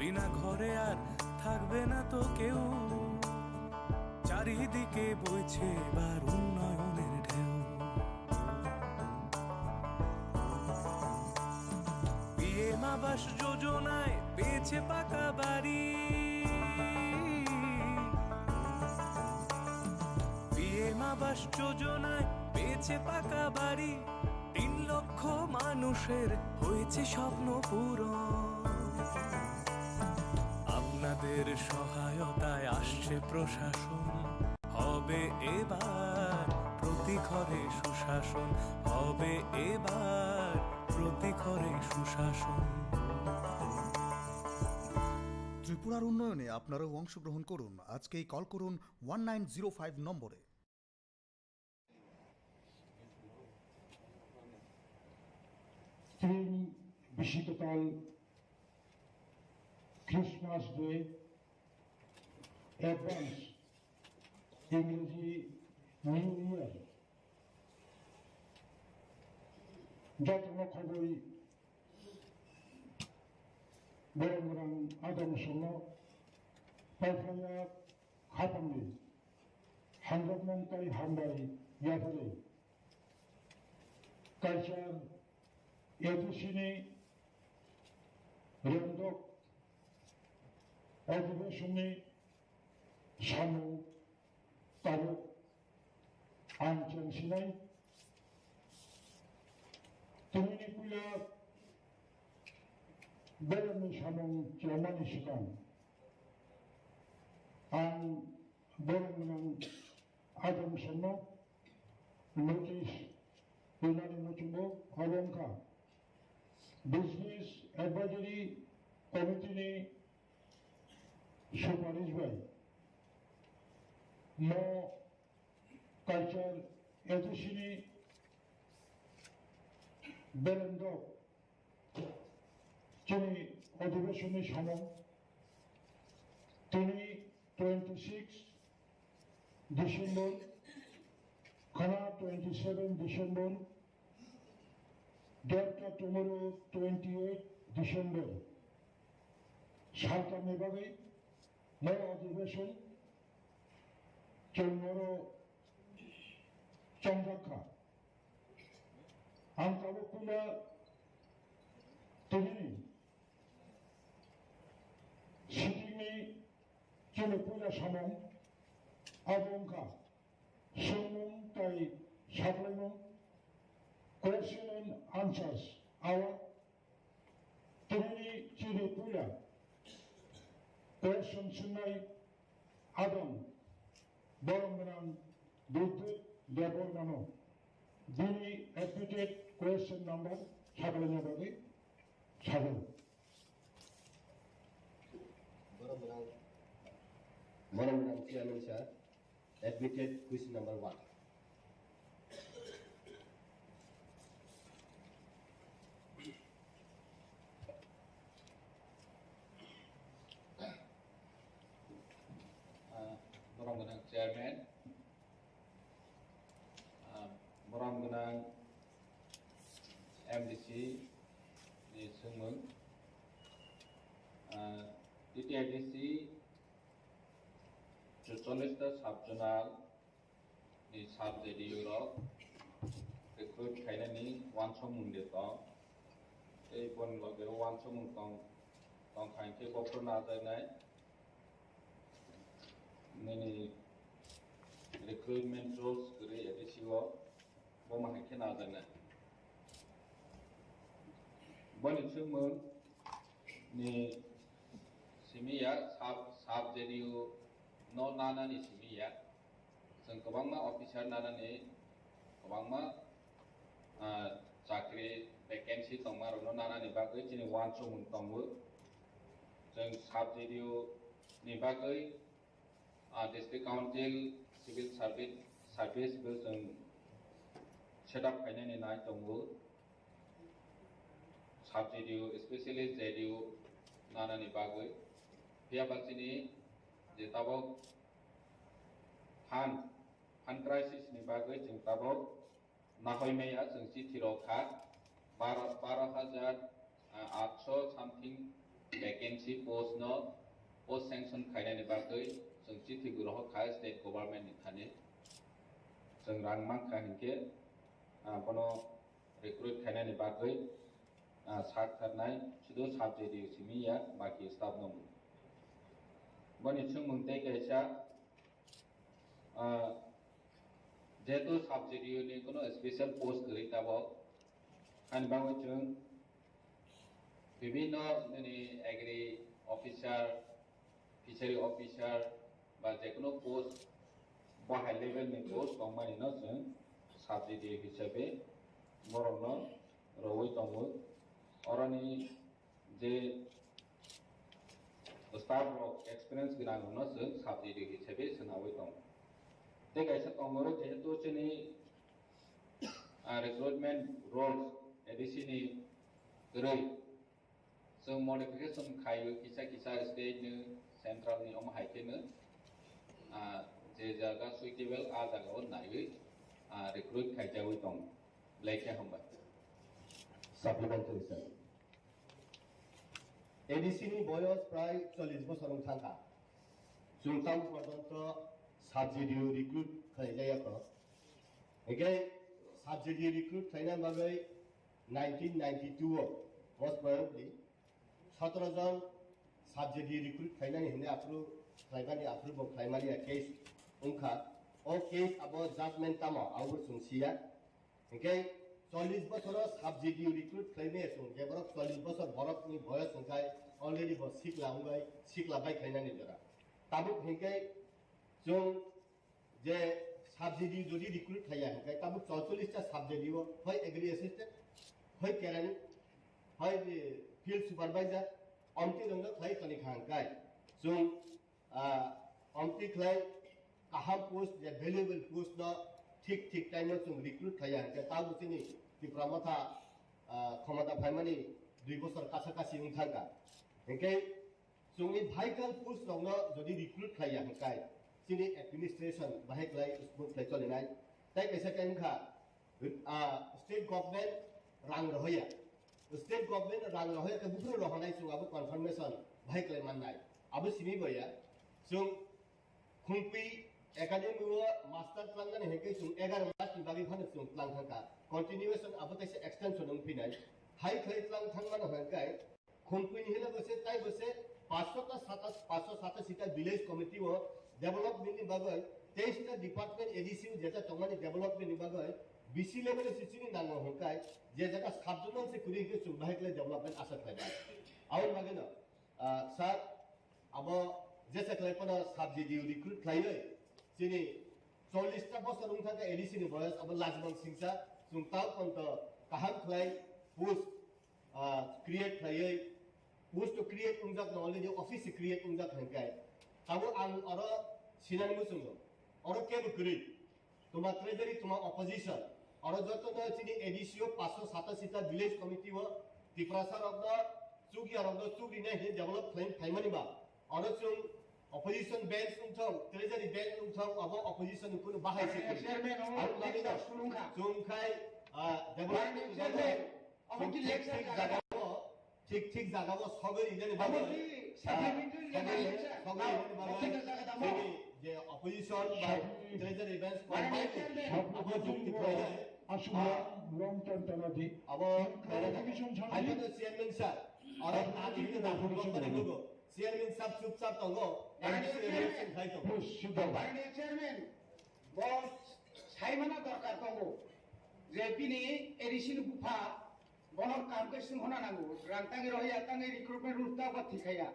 বিনা ঘরে আর থাকবে না তো কেউ। চারিদিকে বইছে এবার উন্নয়নের ঢেউ। পিএম আবাস যোজনায় পেয়েছে পাকা বাড়ি। পিএম আবাস যোজনায় পেয়েছে পাকা বাড়ি। 3 লক্ষ মানুষের হয়েছে স্বপ্ন পূরণ। আপনাদের সহায়তায় আসছে প্রশাসন, হবে এবার প্রতি ঘরে সুশাসন, হবে এবার প্রতি ঘরে সুশাসন। ত্রিপুরার উন্নয়নে আপনারাও অংশগ্রহণ করুন। আজকেই কল করুন 1905 নম্বরে। বিশ্বকাল ক্রিসমাস ডে অ্যাডভান্স ইংরেজি নিউ ইয়ার যত্ন খবরই বরং আদম সঙ্গ পাইফাইয়া হাফাংনি হান্দ্রমন্তাই হামবাই ইয়াফারে কালচার ADCनि रेंदक अधिवेशननि सामु ताबुक आंचेंसिनाय तिनिनि पुला बेरनि सामु चेयारमाननि सिगां आं बेरनि आदम सन्नो नोटिस होनानै मोनथिगौ हरंखा बिजनेस एडवाइजरी कमिटिनि सुपारिश बाय न कालचार एडिसिनि बेरेंदक जोंनि अधिवेशननि सानाव दिनै 26 डिसेम्बर खाना 27 डिसेम्बर डेटটা tomorrow 28 ডিসেম্বর সাতটা বিভাগে নয় অধিবেশন tomorrow চন্দ্রখা আন্তর্জাতিক তিনি সিটিনি চলপুরা সামন আবংখা সুমন তাই সাফলাইন question and answers our TTAADC question sunai Adam Boromran Dudut Debormano Dini admitted question number Sagalanya Bagi Sagal Boromran Chairman Sir admitted question number 1. Boromran Chairman, Boromran MDC ni Sungmung, TTAADC 40টা subzonal ni সাবজেডিউরক recruit খাইনানি ওয়ানসমুন্ডে দं এই বনলগে ওয়ানসমুং দं খাইতে Ghaffar নাজাनाय Many recruitment roles kiri ADC wo boma haike nazana. Boni chumung ni simiya sub JDU no nana ni simiya. जों गोबांमा अफिसार नानानै गोबांमा चाकरि भेकेन्सि दंमारो नानानै बागै दिनै वानसमुं दंबो जों साब JDU नि बागै District Council Civil Service जों सेटआप खालामनानै नाय दंबो साब JDU स्पेशली JDU नानानै बागै फैयाबासिनि जे ताबाव फान क्राइसिस नि बागै जों ताबाव नाहयनाया जों चिठिराव खा 12,800 सामथिं vacancy post no post sanction khainani bagui जों चिठी गुरह खाय स्टेट गवर्नमेंट नि थाने जों रां मांखा हिंके बनो रिक्रुट खायनानि बागै सात थारनाय सुदु साबजेक्ट सिमिया बाकी स्टाफ नं बनि जों मोनते कैसा जेतु साबजेक्ट नि कोनो स्पेशल पोस्ट गरि ताबो आन बावै जों विभिन्न नि एग्री ऑफिसर फिशरी ऑफिसर बा जेकुनो पोस्ट बाहाय लेवल नि पोस्ट दंमानि न जों साबजेक्ट हिसाबै बरनो रवै दंमो अरनि जे स्टाफ रक एक्सपीरियंस गोनां न जों साबजेक्ट हिसाबै सोनावै दं ते गायसा दंमो जेहेतु जोंनि रिक्रुटमेंट रोल्स एडीसी नि गरै जों मडिफिकेशन खायो किसा किसा स्टेट नि सेंट्रल नि हम हाइकेनो जे जागा सुइटेबल आ जागाव नायै रिक्रुट खायजावै दं लाइखा हमबा साप्लिमेंटारि सर एडीसी नि बयस प्राय 40 बोसोर थांगा जुंताम पर्यंत साबजेक्ट रिक्रुट खायजायाखो एगे साबजेक्ट रिक्रुट खायना बागै 1992 most probably 17 जन साबजेक्ट रिक्रुट खायनानि हिने आप्रुव खायबानि आप्रुव खायमानि केस उनखा ओ केस अबो जजमेंट तामा आउर सुनसिया एगे 40 बोसोर साबजेक्ट रिक्रुट खायमे सुन जेबरक 40 बोसोर बरकनि बयस संखाय अलरेडी ब सिखलाबाय खायनानि जरा ताबु हेके जों जे साबजेक्ट जदि रिक्रुट खाया हेके ताबु 44 टा साबजेक्ट हो হয় एग्री असिस्टेंट হয় केरानि হয় फील्ड सुपरवाइजर अमति रंग खाय तनि खांगाय जों अमति खाय काहाम पोस्ट जे वैल्यूएबल पोस्ट न ठीक टाइम में जों रिक्रुट खाया हेके ताबु तिनि त्रिपुरा माथा क्षमता फायमानि 2 बोसोर कासा उनथांगा हेके जोंनि भाइटल पोस्ट रंग जदि रिक्रुट खाया हेके तिनि एडमिनिस्ट्रेशन बाहेक्लाय स्मूथ फ्लाइ चलिनाय ताइ कैसा कायखा स्टेट गवर्नमेंट रां रहया स्टेट गवर्नमेंट रां रहया के बुफुर रहनाय जों आबो कन्फर्मेशन बाहेक्लाय माननाय आबो सिनि बया जों खुंपि एकाडेमी मास्टर प्लान ने हेके जों 11 मास नि बागै फानो जों प्लान थांका कंटिन्यूएशन आबो कैसे एक्सटेंशन उन फैनाय हाई फ्लाइ प्लान थांमान होनकाय खुंपि नि हेला बसे ताइ बसे 587 टा विलेज कमिटी वो डेवलपमेंट नि बागै 23 टा डिपार्टमेंट एडीसी जेता तमानि डेवलपमेंट नि बागै बीसी लेवल सिसिनि नांगो होनकाय जे जगह सबजनल से कुरी के सुबाहेकले डेवलपमेंट आशा खायबा आउन मागेनो सर अब जैसे क्लाइपना सब्जेक्ट रिक्रुट खायो सिनि 40 टा बोसोर उनखाका एडीसी नि बयस अब लाजमन सिंसा सुंताव पंत काहाम खलाय पोस्ट क्रिएट खायो पोस्ट तो क्रिएट उनजाक ऑलरेडी ऑफिस क्रिएट उनजाक हनकाय ताबो आं अर सिनानि मुसुंगो अर केबो करि तुमा ट्रेजरी तुमा अपोजिशन और जतो न चिनि एडीसी 587 टा विलेज कमिटी हो त्रिपुरा सर ऑफ द चुगी और द चुगी ने डेवलप क्लेम फाइमनि बा और जों अपोजिशन बेंच उनथं ट्रेजरी बेंच उनथं अब अपोजिशन कुन बाहाय से चेयरमैन हो जों खाय डेवलपमेंट अब कि लेक्चर ठीक जागाव सगरि जने बाबा सगरि जे अपोजिशन बा ट्रेजरी बेंच अब जुक्ति प्रयास आशुला लॉन्ग टर्म तनादि अब कमिशन छाने चेयरमैन सर और आदि के नाम को चेयरमैन साहब चुपचाप तंगो इलेक्शन खाइ तो सिद्ध बारने चेयरमैन बहुत साइमना दरकार तंगो जे पिनि एडिशन गुफा बनर काम के सिं होना नांगो रांतांगे रहिया तांगे रिक्रुटमेंट रुस्ता बथि खाया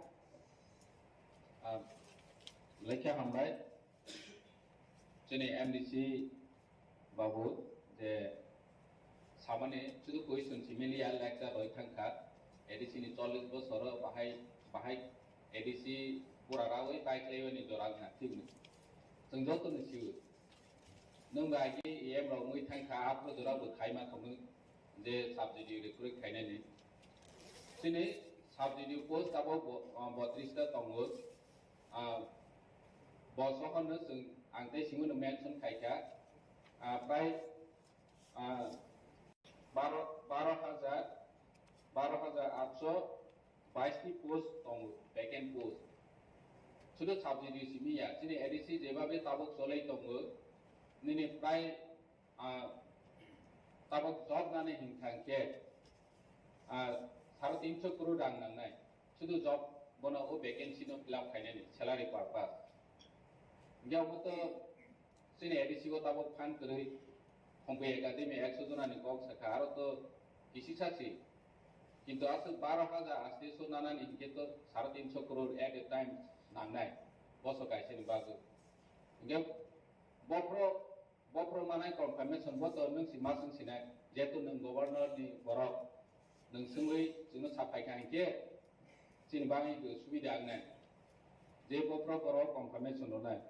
लेखा हमबाय जोंनि एमडीसी बाबु जे सामाने शुद्ध क्वेश्चन सिमिलिया लेक्चर रय थांखा एडीसी नि 40 बोसोर बाहाय एडीसी पूरा रावै बाइक्लेवनि जरांखा ठीक न जों जतो न सिउ नों बागि एम राव मै थांखा आप जरा बो खायमा खमनो जे सब्जेक्ट रिक्रुट खायनानि दिनै सब्जेक्ट पोस्ट आबो 32 टा दंगो बसखौनो जों आंते सिङावनो मेनसन खायखा प्राय 12,800 22টি পোস্ট দङ ভ্যাকেন্ট পোস্ট শুধু সাবজেক্ট সিমিয়া যিনি এডিসি যেভাবে তাবক চলাই দङ নিনি প্রায় তাবক জব নানে হিংখাंखे 350 crore রাং নাंनाय শুধু জব বনা ও ভ্যাকেন্সি নো ফিল আপ খাইনানি স্যালারি পারপাস গিয়াवबोथ যিনি এডিসি গো তাবক ফান কरै हमको एकाडेमी 100 जनानि कक साखा आरो तो किसी सासी किंतु आसो 12,000 800 नानानि हिंखे तो 350 करोड़ एट ए टाइम नांनाय बसो गायसेनि बागो गे बप्रो मानाय कन्फर्मेशन बो तो नों सिमा जों सिनाय जेतु नों गवर्नर नि बरक नों सोंयै जों साफाय खांखे जिन बाङै सुबिदा आंनाय जे बप्रो बरक कन्फर्मेशन होनाय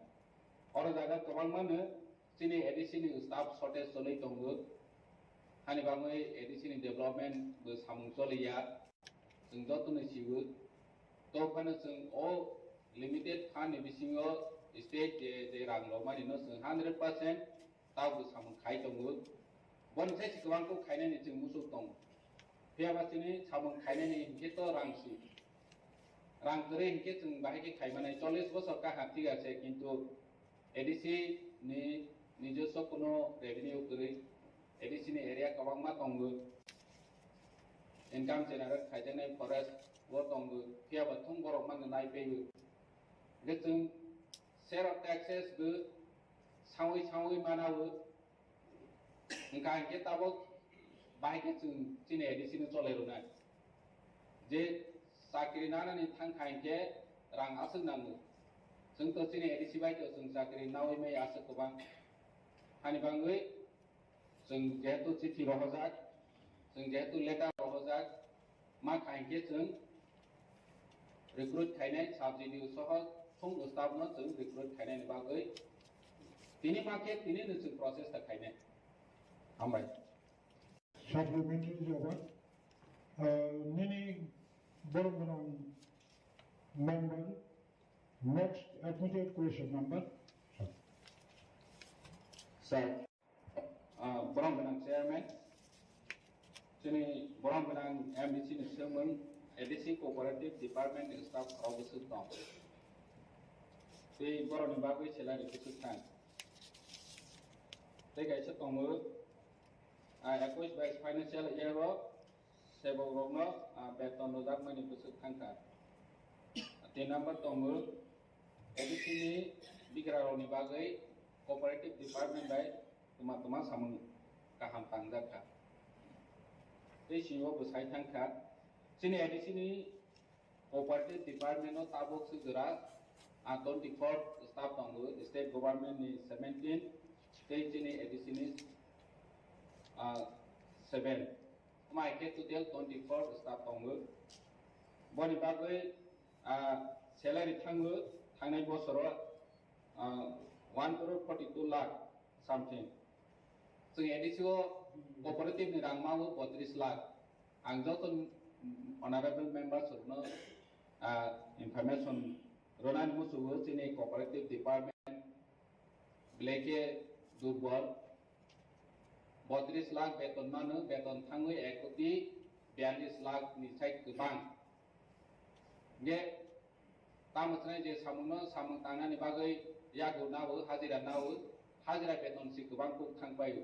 और जागा गोबां मानो जिनि एडिसिनि स्टाफ शर्टेज चलै दङ हानि बाङै एडिसिनि डेभलपमेन्ट बो सामुं चलैया जों जतनै सिबो तो फानो जों अ लिमिटेड फान्ड बिसिङो स्टेट जे रां लमानि न जों 100% ताबो सामुं खाय दङ बनसे सिगवांखौ खायनायनि जों मुसुक दङ फेयाबासिनि सामुं खायनायनि हिंखे तो रांसि रां करे हिंखे जों बाहायके खायमानाय 40 बोसोर का हाति गासे किन्तु एडिसि नि নিজস্ব কোনো রেভিনিউ করে এডিসিনি এরিয়া কবাংমা দङो ইনকাম জেনারেट खायजानाय फरेस्ट वो दङो फियाबा थुं बरक मांनो नायफैयो गे जों शेयर अफ टैक्सेस बो सावै मानावो ओंका के ताबो बाहायके जों जिनि एडिसिनि चलायरोनाय जे साख्रि नानानि थांखायके रां आसो नांगो जों तो जिनि एडिसि बायदो जों साख्रि नावै मै आसो गोबां हानि बाङै जों जेहेतु चिठी रहजाक जों जेहेतु लेटार रहजाक मा खायके जों रिक्रुट खायनाय साबजेक्ट सह थुं स्टाफनो जों रिक्रुट खायनायनि बागै तिनि माके तिनि जों प्रसेस ता खायनाय हामबाय supplementary जवाब निनी बरगोनां member next admitted question number Sir, Borong Benang Chairman, Sini Borong Benang MDC ni Sermon, ADC Cooperative Department Staff Officer Tom. Si Borong ni Bagui Sela di Kusukan. Tega isa tomo, Equus by Financial Year, Sebo Rogno, Beton Rodak Mani Kusukan ka. Ti number tomo, ADC ni Bigra Roni Bagui, Cooperative Department by teman-teman sama kaham tangga ka. Di sini besai tangka. Sini di sini Cooperative Department no tabuk segera. 24 staff tanggu. State Government ni 17. State sini di sini 7. Mai ke tu dia 24 staff tanggu. Boni bagai salary tanggu. Tangai bosoro 1.42 lakh something. So ADC cooperative ni rang mau 32 lakh. Ang joton honorable members no information ronan musuh sini cooperative department beleke durbal 32 lakh beton mana beton thangui equity 42 lakh ni side kebang. Ge tamasnya je samung tangan ni bagai ya gunawo hajira beton si kubang ku khang payu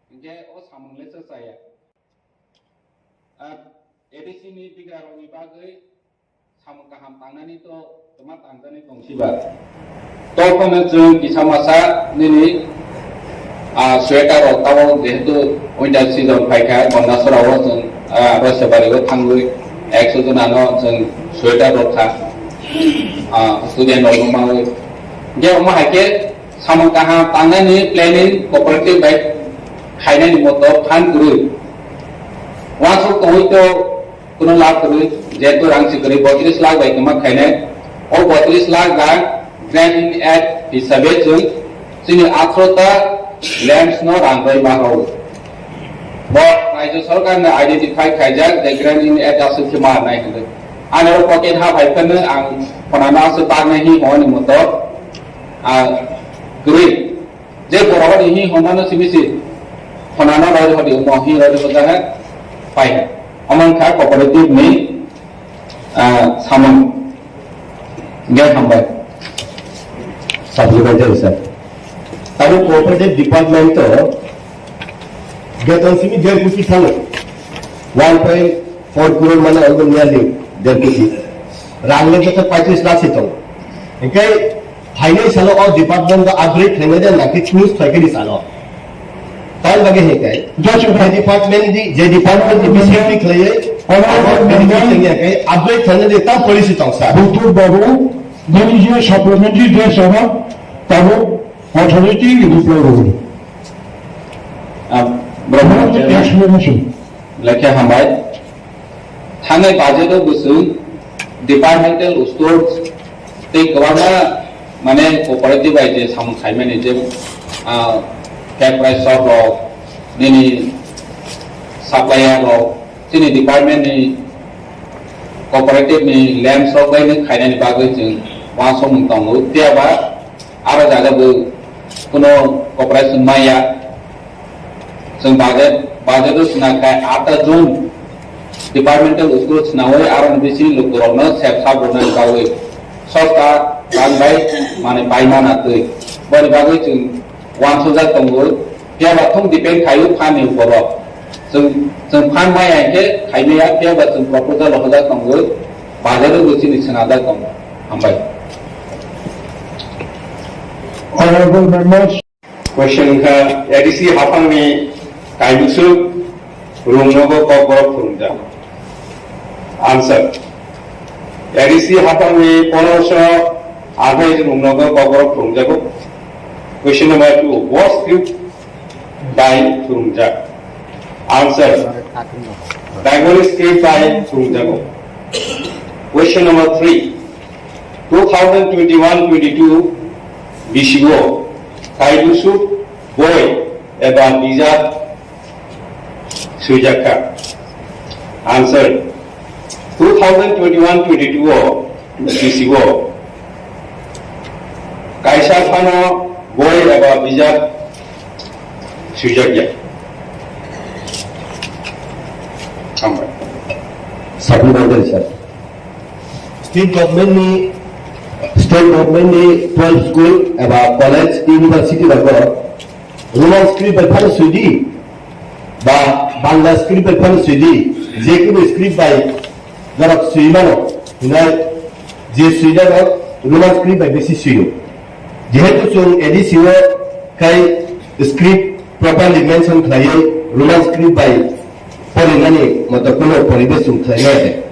nge o samung lesa saya ADC ni bigra rongi bagai samung kaham tangnani to temat anggani tongsiba to kono jeng bisa masa nini sweater o tawo jehetu winter season paika bonna sorawo jeng rosebari go thangui 100 jonano jeng sweater rokha student orang mau dia mau hake sama kaha tangan ni planning cooperative baik khaina ni motor fan guru wasuk to itu kuno lab guru jetu rang sikri 32 lakh baik ma khaina o 32 lakh ga grant in at hisabe jung sini atrota lands no rang bai ma ho bo raja sarkar na identify khaijak the grant in at asu khimar nai hindu Ano pocket ha bhai kan ang panana se tag nahi honi motor green je boroba nahi homano simisi panana roi hodi mohi roi hoda hai pai among kha cooperative ni सामोन गेट हामबाय Supplementary, sir. Our cooperative department get on simi their cookie thang 1.4 crore mana algo nearly their cookie. Rangle to 35 lakh ito. Okay, finance salo or department the upgrade thenge de nakit news thake salo. Tal bage he kai. Just the department di je department di basically claye or benefit thenge kai upgrade thenge de ta policy tong sa. Dr. Babu, there is a supplementary dress over Tabu authority deployed. Explanation. Khlaikha हामबाय थांनाय बाजेटआव गुसुं departmental stores ते गोबां माने cooperative आइजे सामोन खायमानि जे cap price shop निनि supplier जोंनि department नि cooperative नि land shop बायनो खायनायनि बागै जों वा सम दङ त्याबा आरो जागाबो कुनो कोऑपरेशन माया जों बाजेटआव सुनाखाय 8 जून डिपार्टमेंटल स्कूल सुनावै आरो बेसि लोगोरावनो सेबसा बनाय गावै सरका बांबाय माने बायमाना तै बरि बागै जों 1,000 दङो त्याबा थं डिपेंड खायो फानि बर जों फान मायाके खायनाया त्याबा जों प्रपोजल होजा दङो बाजेटआव गोसिनि सुनादा दङ हामबाय Honorable members, Question ka ADC Haphang ni kaibusu rumnogo KOKBOROK furumja. Answer. ADC Haphang ni ponosho abai rumnogo KOKBOROK furumja ko. Question number 2. What script by furumja? Answer. Diagonal script by furumja ko. Question number 3. 2021-22 BCO Kaibusu boy eba visa sujaka. Answer. 2021-22 BCO Kaisa Fano boy eba visa sujaka. Supplementary, sir. State government ni 12 school about college university lago Roman script by pan sudi ba Bangla script by pan sudi je kuno script by garak suimano na je suidano Roman script by besi suyo jehetu chung ADC kai script properly mention khlaye Roman script by polinani mato kuno poribesh chung khlaye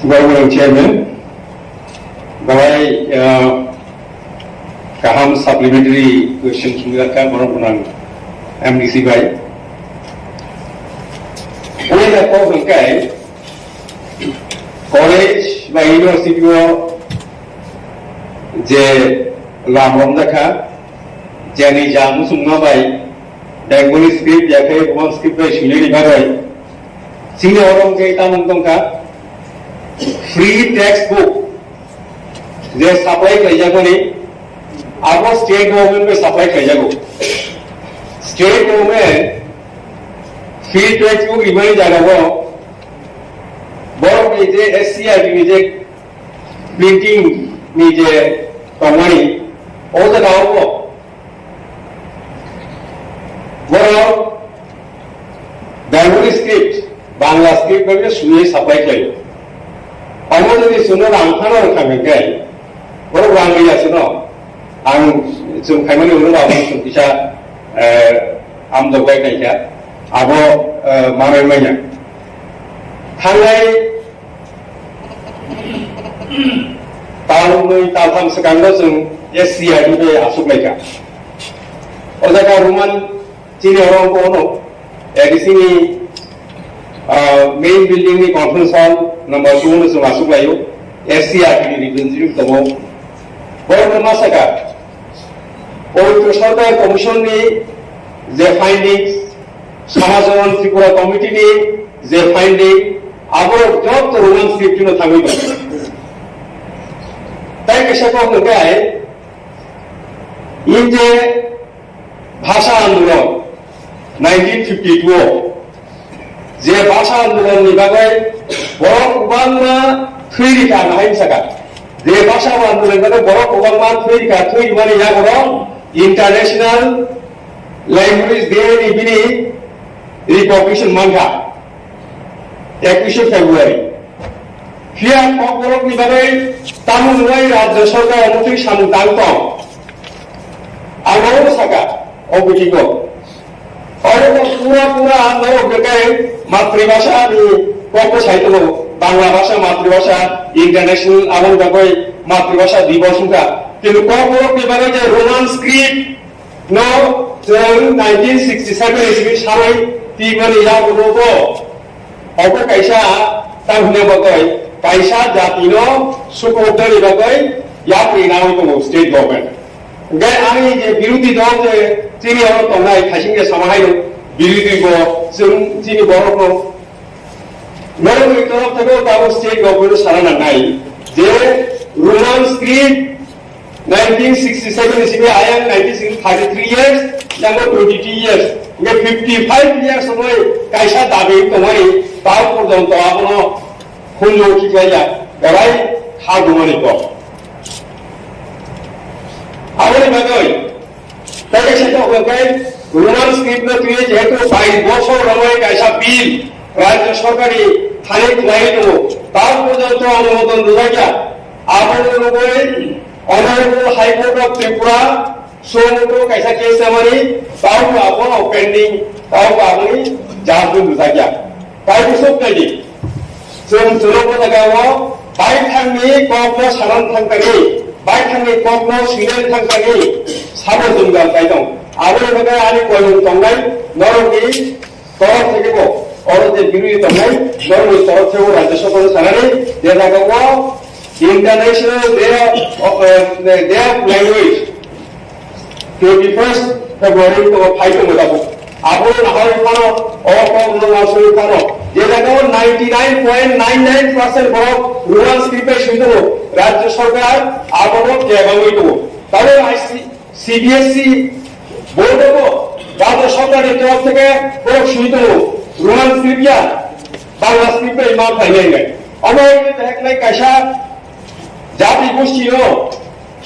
Government Chairman, Gawai Kaham supplementary questions mengakan orang punang MDC by. Oleh apa bengkai college by university je lamrom dakha jani jamu summa by diagonal script ya kai Roman script by shule ni bagai sini orang ke tamang tongka free textbook J supply कर जागो नहीं आपको state government में supply कर जागो state government free textbook इमरी जागो बड़ो में जे SCRT में जे प्रिंटिंग में जे कंपनी और जगहों को बड़ो बेंगोली स्क्रिप्ट बांग्ला स्क्रिप्ट में सुने सप्लाई करें Kamu jadi suno angkana kami gay, baru orang dia suno, zum kami ni orang awam bisa dogai kaya, abo mana mana. Hangai tahun sekarang zum SCRT be asuk lagi. Orang kau rumah ciri orang kono, di sini main building ni conference hall number 2 ni masuk layu SCRT ni representative tamo baru masa ka और सरकार commission ni जे findings समाजन Tripura committee ni जे finding आबो जब तो Roman script न थामी बा ताई कैसे को होगा है इन जे भाषा आंदोलन 1952 जे भाषा आंदोलन बागै बर' गोबांमा थैरिखा नाहायमसाखा जे भाषा आंदोलन बागै बर' गोबांमा थैरिखा थैमानि जागरं इंटरनेशनल लैंग्वेज डे नि बिनि रिकॉग्निशन मानखा 21 फेब्रुआरी फिया KOKBOROK नि बागै तामुलुङै राज्य सरकार अनुमति सामुदांतं आगौ साखा अबिटिगो और पूरा आंदोलन बेकाय मातृभाषा नि कक साहित्य बांग्ला भाषा मातृभाषा इंटरनेशनल आवन बागै मातृभाषा दिवस का किन्तु KOKBOROK नि बागै जे रोमान स्क्रिप्ट नो जों 1967 इस्वी सानै तिमानि जागोबो अब कायसा तांहने बागै कायसा जातिनो सुखोदनि बागै यात्रि नामै दङ स्टेट गभर्नमेंट गे आंनि जे बिरोधी दल जे जोंनि हर तंनाय खायसिंगे समाहाय बिरोधी गो जों जोंनि बर'खौ नरवेनि तरफ थेबो दाबो स्टेट गभर्नमेंट सारा नांनाय जे रोमान स्क्रिप्ट 1967 इस्वी आया 1933 years jango 22 years गे 55 years समय कायसा दाबि दंमानि ताव पर्यन्त आपनो हुनजो खिखाया गराय खादुमानि को आवनि बागै ताके सेटा होगाय रोमान स्क्रिप्ट न तुये जेहेतु 22 বছর रमाय कायसा बिल राज्य सरकारि थाने खुलाय दो ताव पर्यन्त अनुमोदन दुजाया आपनो लोगै Honorable High Court of Tripura Somoto kaisa case namani tahu apa pending tahu kami jawab saja. Kami besok lagi. Semua negara baik kami kokno saran tangkani, baik kami kokno sinan tangkani, sama juga kaitong. Awal negara ani koin tongai, normi torot sekibo. Orang je biru tongai, normi torot sekibo Rajya Sabha sarani dia nagawa. International Day of Language 21st February to 5 mudabo abon nahal pano okom no asuri pano je dago 99.99% borok rural script e shinto rajya sarkar abon jebamoi to tabe CBSE board ko rajya sarkar er taraf theke borok shinto rural script ya bangla script e ma thainai gai amai deklai kaisa জাতি গোষ্ঠীও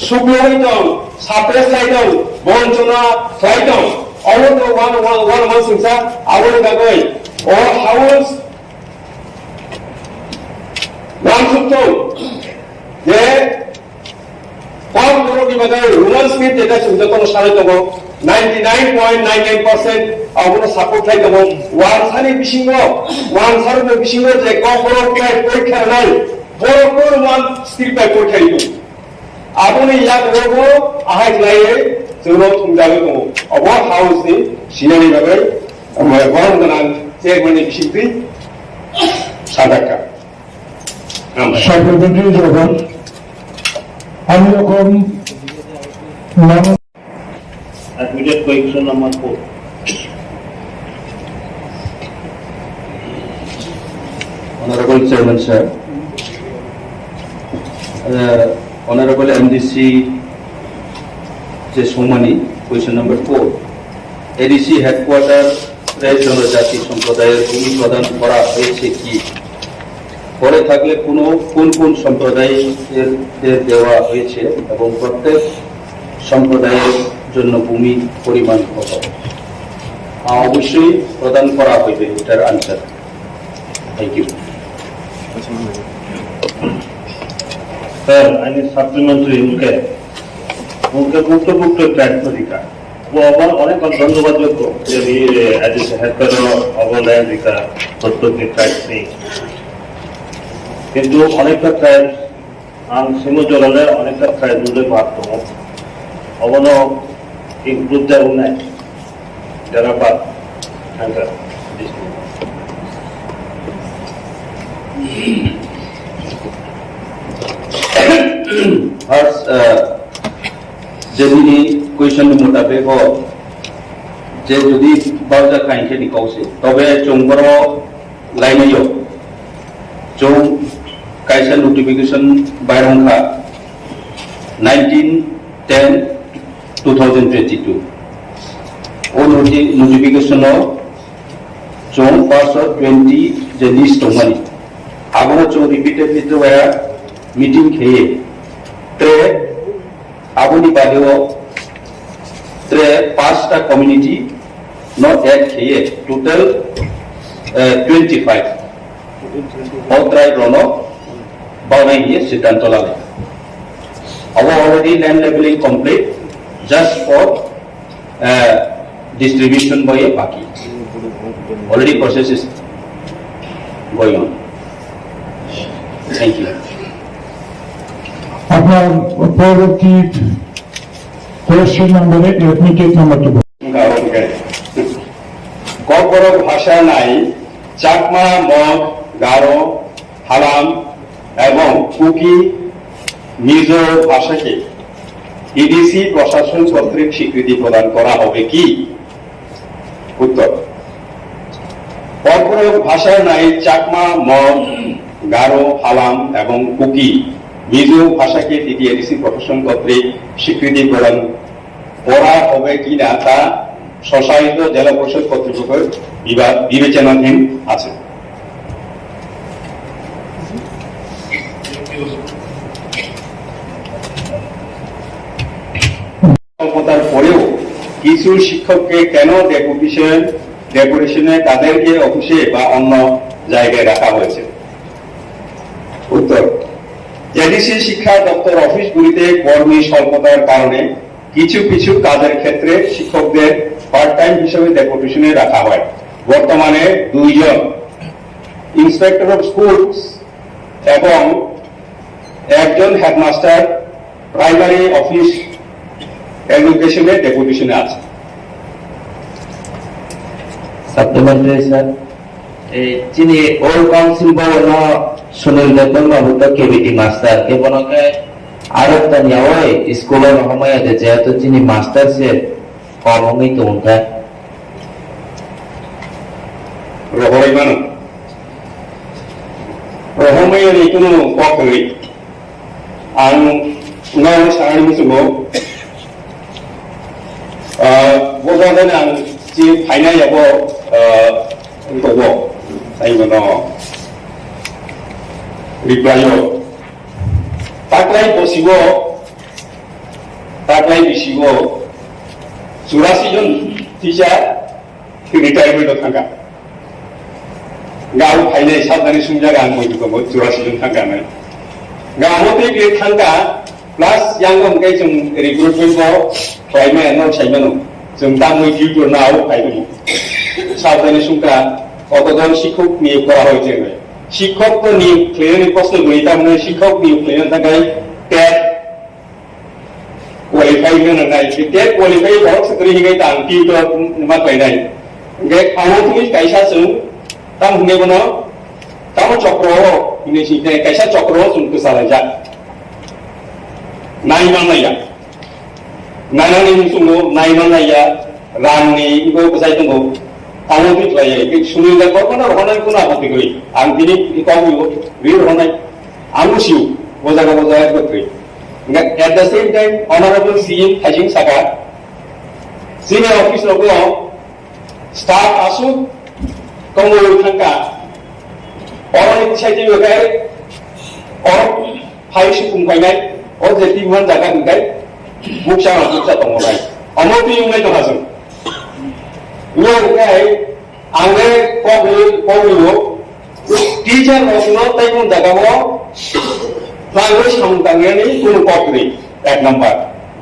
সুগ্রহিতং সাপ্রেসাইতং বঞ্চনা সাইতং অলতো one মানসিংসা আবনি বাগৈ ও house রামসুত্তং যে KOKBOROK বাগৈ Roman script এটা সুন্দরতম সারে দङ 99.99% আবনো support থাই দङ one Sunny বিসিঙ্গ one সারবে বিসিঙ্গ যে KOKBOROK পরীক্ষা নাই बर'फोर मान स्क्रिप्ट परीक्षा itu aboni yak rogo ahai laye जोंनाव थुंजाबो दङ अबा हाउसनि सिनानि बागै गरम गोनां चेयारमेननि बिसिंथि सादाका সাপ্লিমেন্টারি জবাব আমি যখন Admitted question number 4. Honorable Chairman Sir, Honorable MDC Jesomani, question number 4. ADC headquarter জনজাতি সম্প্রদায়ের ভূমি প্রদান করা হয়েছে কি? পরে থাকলে কোন কোন সম্প্রদায়ের দেওয়া হয়েছে এবং প্রত্যেক সম্প্রদায়ের জন্য ভূমি পরিমাণ কত? অবশ্যই প্রদান করা হইবে, এটার answer. Thank you. Sir, I need supplementary उनके भुक्तभोग्य ট্যাক্স অধিকার वो আবার অনেক ধন্যবাদযোগ্য যে ADC হেডকোয়ার্টার অবদায়িকা প্রত্যেকটি ট্যাক্স নেই, কিন্তু অনেকটা ট্যাক্স সিমুজলে অনেকটা ট্যাক্স উল্লেখ মাত্র অবন ইনক্লুড যাবো না যারা বাদ থাকার जेनी क्वेश्चन मुताबिक हो जे जुदी बावजा खाइखे निकाउसे तबे चोंगर लाइनियो जो कायसा notification बायरंखा 19/10/2022 O notification Chong Pastor 20 the list of money. Abona Chong repeatedly to where meeting here. Tre Aboni Badeo Tre Pasta community not at here. Total 25. Outright Rono Bawai here Sitantola. Our already land leveling complete just for distribution by a Paki. Already process is going on. Thank you. আপনার পরবর্তী question নম্বরে আপনি take নাম্বারটা বলুন। ককবরক ভাষা নাই Chakma, mug, Garo, Halam এবং cookie Mizo ভাষাকে এডিসি প্রশাসন কর্তৃক স্বীকৃতি প্রদান করা হবে কি? উত্তর, ককবরক ভাষা নাই চাকমা, মগ, গারো, হালাম এবং কুকি মিজো ভাষাকে TTAADC প্রশাসন কর্তৃক স্বীকৃতি প্রদান করা হবে কিনা তা স্বশাসিত জেলা পরিষদ কর্তৃপক্ষের বিবেচনাধীন আছে। স্বল্পতার পরেও কিছু শিক্ষককে কেন ডেপুটেশনে তাদেরকে অফিসে বা অন্য জায়গায় রাখা হয়েছে? উত্তর, ADC শিক্ষা দপ্তর অফিসগুলিতে কর্মী স্বল্পতার কারণে কিছু কিছু কাজের ক্ষেত্রে শিক্ষকদের পার্ট টাইম হিসেবে ডেপুটেশনে রাখা হয়। বর্তমানে 2 জন ইন্সপেক্টর অফ স্কুলস এবং 1 জন হেডমাস্টার প্রাইমারি অফিস এডুকেশনে ডেপুটেশনে আছে। সাপ্লিমেন্টারি স্যার, এই যিনি ওল্ড কাউন্সিল বলন সুনীল বেতন বাবু তো কেবিটি মাস্টার কে বনকে আরবটা নিয়াওই স্কুলের রহমায়াতে যেহেতু যিনি মাস্টার সে কমই তো উনকা রহমাই মানো রহমাইনি কোনো ককই আং ngaw sarani musugo bozadan ang ji phaina yabo togo saimono riplayo taklai bosigo taklai bisigo 84 জন টিচার রিটায়ারমেন্ট থাকা গাঁও ফাইনাই সাবধানে সুমজাगा आं बयबो 84 জন থাকা নাই गामते के थांगा प्लस यांगम के जों रिक्रुटमेंट को प्राइमेट न साइमनो जों दामै फिउचर नाव फाइदो साबधाने सुंका कतजन शिक्षक नियोग करा হয়েছে शिक्षक तो नियोग क्लियर प्रश्न गईता माने शिक्षक नियोग क्लियर थाखाय टेट क्वालिफाई होनो नाय टेट क्वालिफाई बहुत सकरी हिगाय तां फिउचर मा फाइनाय गे खावथुनि कायसा जों तां हुने बनो तां चक्र ini sih kaisa cokro untuk salaja naimangaya nanani musumo naimangaya rani ibu kesai tunggu kamu itu lah ya itu sunil dan korban orang pun apa tikri angkini ikamu wir orang amu siu bozaga berkri at the same time honorable CM Haphang Saka senior office logo staff asu kamu thangka orang saya juga kayak orang hai sukung kainai orang jadi mana jaga enggak muksa tunggu lagi amor tu yang itu hasil luar kayak angge kau teacher orang tapi pun jaga mau language samtangnya ni kuno kokri 1 number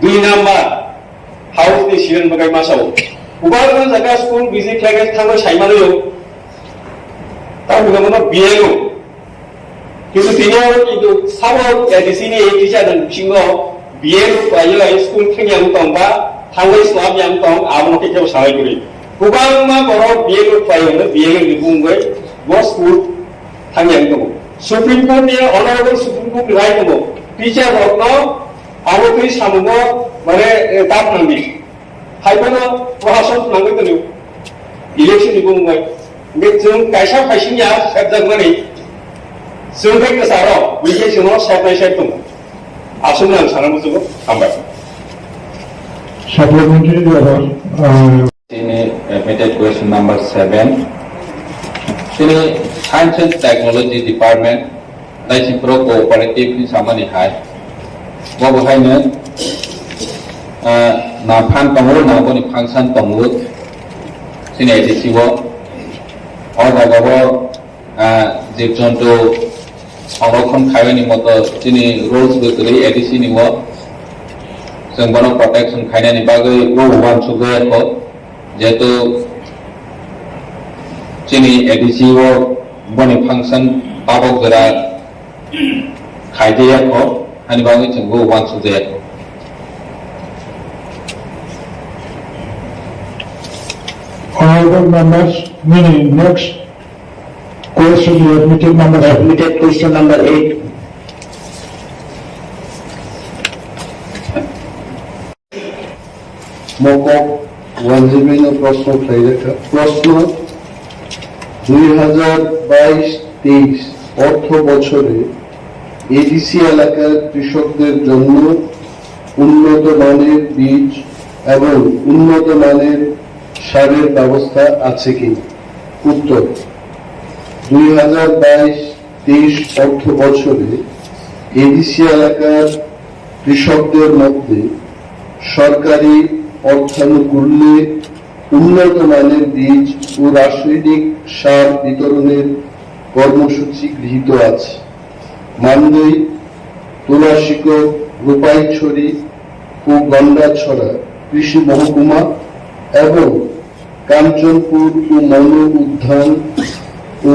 2 number house di siren bagai masau ubah kan jaga school visit lagi tanggal saya mana yo tahu mana biaya কিন্তু তিনিও কিন্তু sub ADCनि টিচারजों बिथिङाव बिए bio school थेंयां दं बा थांनाय slab यां दं आबो केव सालायगुरि गोबां मा बर' बिए फायोनो बिए नि बुंबाय बो स्कुल थांयां दं सुप्रीम कोर्ट नि अनारेबल सुप्रीम कोर्ट राय दं टिचार रत्न आबो कै सामुगो माने ताप नांगि हायबोनो प्रशासन नांगै दनो इलेक्शन नि बुंबाय बे जों कायसा फायसिनिया सेबजागमानि जों बे गोसाराव बिखे जोंनाव सेबनाय सेब दं आसुनो आं सानना बुजुगो हामबाय সাপ্লিমেন্টারি তিনি admitted question number 7 sini Science and Technology Department TRIPURA cooperative ni samani hai bo bahayno na phan tongo na boni function tongo sini ADC bo odago জীব জন্তু সংরক্ষণ খাইনি মতো যিনি রুলস বেকরি ADC ni bo जों बनो protection खायनायनि बागै गोबां सुगायाखौ जेहेतु जोंनि ADC ओ बनि फांसन पाबकगोरा खायदेयाखौ हानि बागै जों गोबां सुगायाखौ Honorable members, next question is admitted question number 8. মকক ওয়ানজিবিন প্রশ্ন খাইলেখা প্রশ্ন 2022-23 অর্থ বছরে এডিসি এলাকার কৃষকদের জন্য উন্নত মানের বীজ এবং উন্নত মানের সারের ব্যবস্থা আছে কি? উত্তর 2022-23 অর্থ বছরে এডিসি এলাকার কৃষকদের মধ্যে সরকারি অর্থানুকূল্যে উন্নত মানের বীজ ও রাসায়নিক সার বিতরণের কর্মসূচি গৃহীত আছে। মানদই, তুলাশিকর, রূপাইছড়ি ও গন্ডাছড়া কৃষি মহকুমা এবং কাঞ্চনপুর ও মনু উদ্যান ও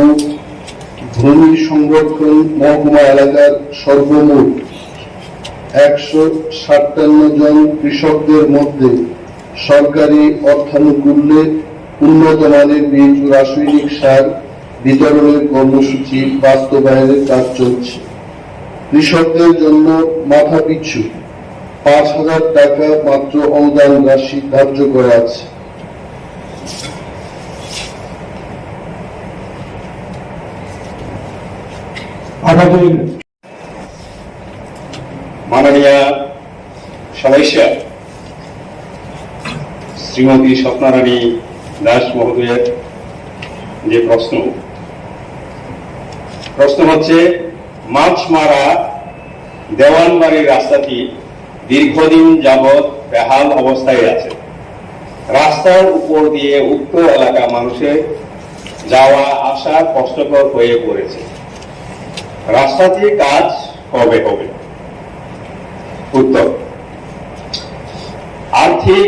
ভূমি সংরক্ষণ মহকুমা এলাকার সর্বমোট 157 জন কৃষকদের মধ্যে সরকারি অর্থানুকূল্যে উন্নত মানের বীজ ও রাসায়নিক সার বিতরণের কর্মসূচি বাস্তবায়নের কাজ চলছে। কৃষকদের জন্য মাথাপিছু 5,000 টাকা মাত্র অনুদান রাশি ধার্য করা আছে। আমাদের মাননীয় সদস্য শ্রীমতী স্বপ্নারানী দাস মহোদয়ের যে প্রশ্ন হচ্ছে মাছমারা দেওয়ানবাড়ির রাস্তাটি দীর্ঘদিন যাবৎ বেহাল অবস্থায় আছে। রাস্তার উপর দিয়ে উক্ত এলাকা মানুষের যাওয়া আসা কষ্টকর হয়ে পড়েছে। রাস্তাটির কাজ কবে হবে? উত্তর, আর্থিক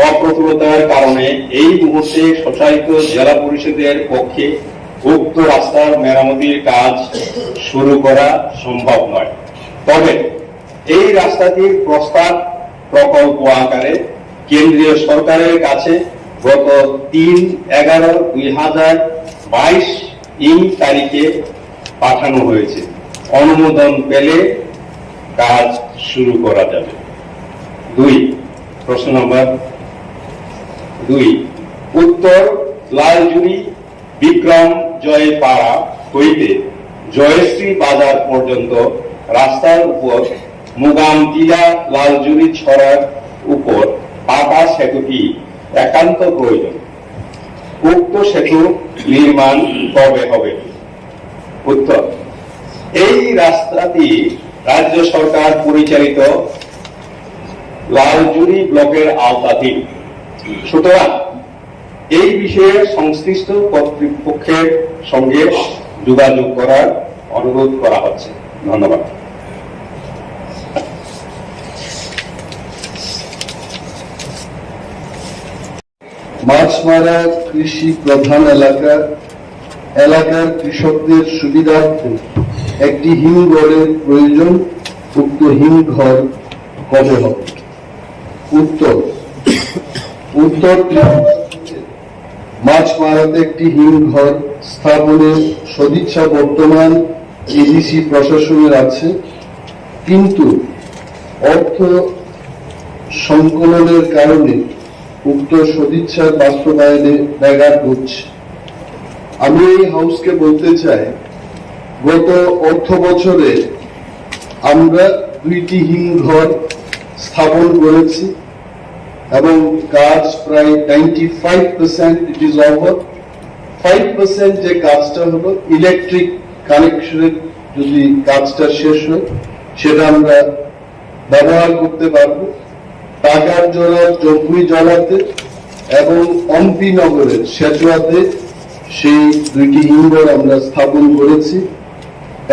অপ্রতুলতার কারণে এই মুহূর্তে স্বশাসিত জেলা পরিষদের পক্ষে উক্ত রাস্তার মেরামতির কাজ শুরু করা সম্ভব নয়। তবে এই রাস্তাটির প্রস্তাব প্রকল্প আকারে কেন্দ্রীয় সরকারের কাছে গত 3/11/2022 তারিখে পাঠানো হয়েছে। অনুমোদন পেলে কাজ শুরু করা যাবে। প্রশ্ন নম্বর 2, উত্তর লালজুড়ি বিক্রম জয়পাড়া হইতে জয়শ্রী বাজার পর্যন্ত রাস্তার উপর মুগাম টিলা লালজুড়ি ছড়ার উপর পাকা সেতুটি একান্ত প্রয়োজন। উক্ত সেতু নির্মাণ কবে হবে? উত্তর, এই রাস্তাটি রাজ্য সরকার পরিচালিত লালজুড়ি ব্লকের আওতাধীন। সুতরাং এই বিষয়ে সংশ্লিষ্ট কর্তৃপক্ষের সঙ্গে যোগাযোগ করার অনুরোধ করা হচ্ছে। ধন্যবাদ। মাছমারা কৃষি প্রধান এলাকার কৃষকদের সুবিধার্থে একটি হিমঘরের প্রয়োজন। উক্ত হিমঘর কবে হবে? উত্তর, মাছমারাতে একটি হিমঘর স্থাপনের সদিচ্ছা বর্তমান এডিসি প্রশাসনের আছে, কিন্তু অর্থ সংকলনের কারণে উক্ত সদিচ্ছার বাস্তবায়নে ব্যাঘাত ঘটছে। আমি এই হাউসকে বলতে চাই, গত অর্থ বছরে আমরা 2টি হিমঘর স্থাপন করেছি এবং কাজ প্রায় 95% ইট ইজ ওভার। 5% যে কাজটা হলো ইলেকট্রিক কানেকশনের যদি কাজটা শেষ হয় সেটা আমরা ব্যবহার করতে পারবো। টাকার জোড়া জম্পুই জলাতে এবং অম্পি নগরের সেচুয়াতে সেই দুইটি হিমঘর আমরা স্থাপন করেছি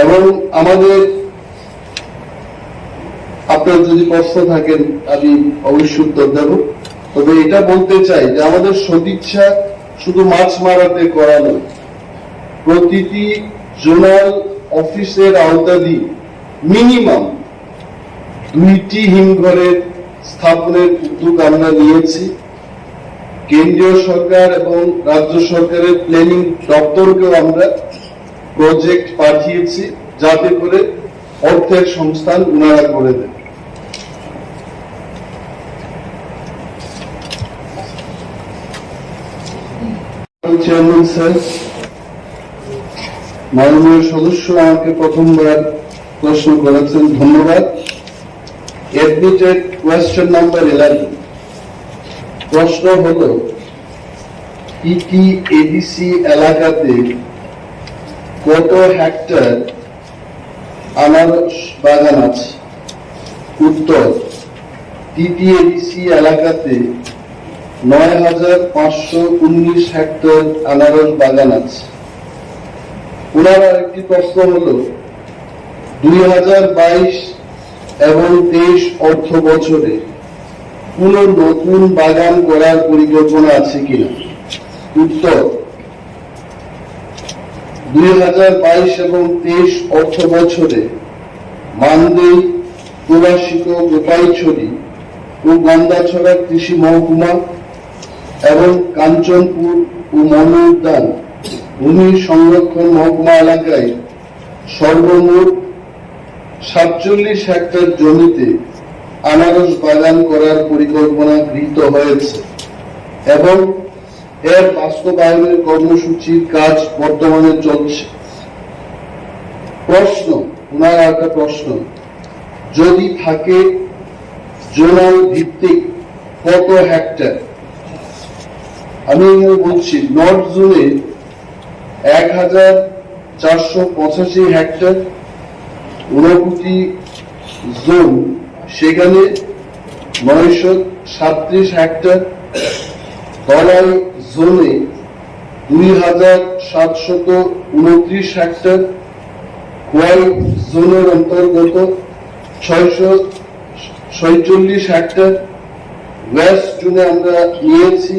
এবং আমাদের আপনার যদি প্রশ্ন থাকেন আমি অবশ্যই উত্তর দেব। তবে এটা বলতে চাই যে আমাদের সদিচ্ছা শুধু মাছ মারাতে করা নয়, প্রতিটি জোনাল অফিসের আওতাধীন মিনিমাম 2টি হিমঘরের স্থাপনের উদ্যোগ আমরা নিয়েছি। কেন্দ্রীয় সরকার এবং রাজ্য সরকারের প্ল্যানিং দপ্তরকেও আমরা প্রজেক্ট পাঠিয়েছি যাতে করে অর্থের সংস্থান উনারা করে দেন। চেয়ারম্যান স্যার, মাননীয় সদস্য আমাকে প্রথমবার প্রশ্ন করেছেন, ধন্যবাদ। এডমিটেড কোয়েশ্চেন নাম্বার 11, প্রশ্ন হলো TTAADC এলাকাতে কত হেক্টর আনারস বাগান আছে? উত্তর, TTAADC এলাকাতে 9,519 হেক্টর আনারস বাগান আছে। ওনার আরেকটি প্রশ্ন হলো 2022 এবং 23 অর্থ বছরে কোন নতুন বাগান করার পরিকল্পনা আছে কিনা? উত্তর, 2022 এবং 23 অর্থ বছরে মানদেই, প্রবাসিক, গোপাইছড়ি ও গন্দাছড়া কৃষি মহকুমা এবং কাঞ্চনপুর ও মন উদ্যান ভূমি সংরক্ষণ মহকুমা এলাকায় সর্বমোট 47 হেক্টর জমিতে আনারস বাগান করার পরিকল্পনা গৃহীত হয়েছে এবং এর বাস্তবায়নের কর্মসূচির কাজ বর্তমানে চলছে। প্রশ্ন, ওনার একটা প্রশ্ন, যদি থাকে জোনাল ভিত্তিক কত হেক্টর? আমি বলছি নর্থ জোনে 1,485 হেক্টর, ঊনকোটি জোন সেখানে 937 হেক্টর, তলাই জোনে 2,729 হেক্টর, খোয়াই জোনের অন্তর্গত 646 হেক্টর, ওয়েস্ট জোনে আমরা নিয়েছি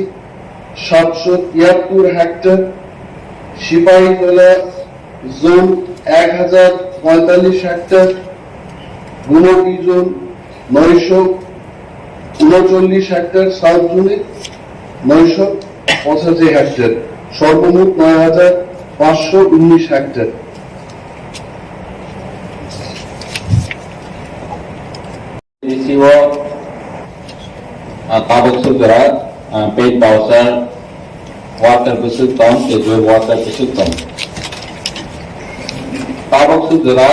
773 hectare, Sepahijala zone 1,045 hectare, Gumti zone 939 hectare, south জোনে 985 হেক্টর, সর্বমোট 9,519 hectare. Tabok Sugara, paid Bowser, water Busuk Town, Kedua water Busuk Town. Tabok Sugara,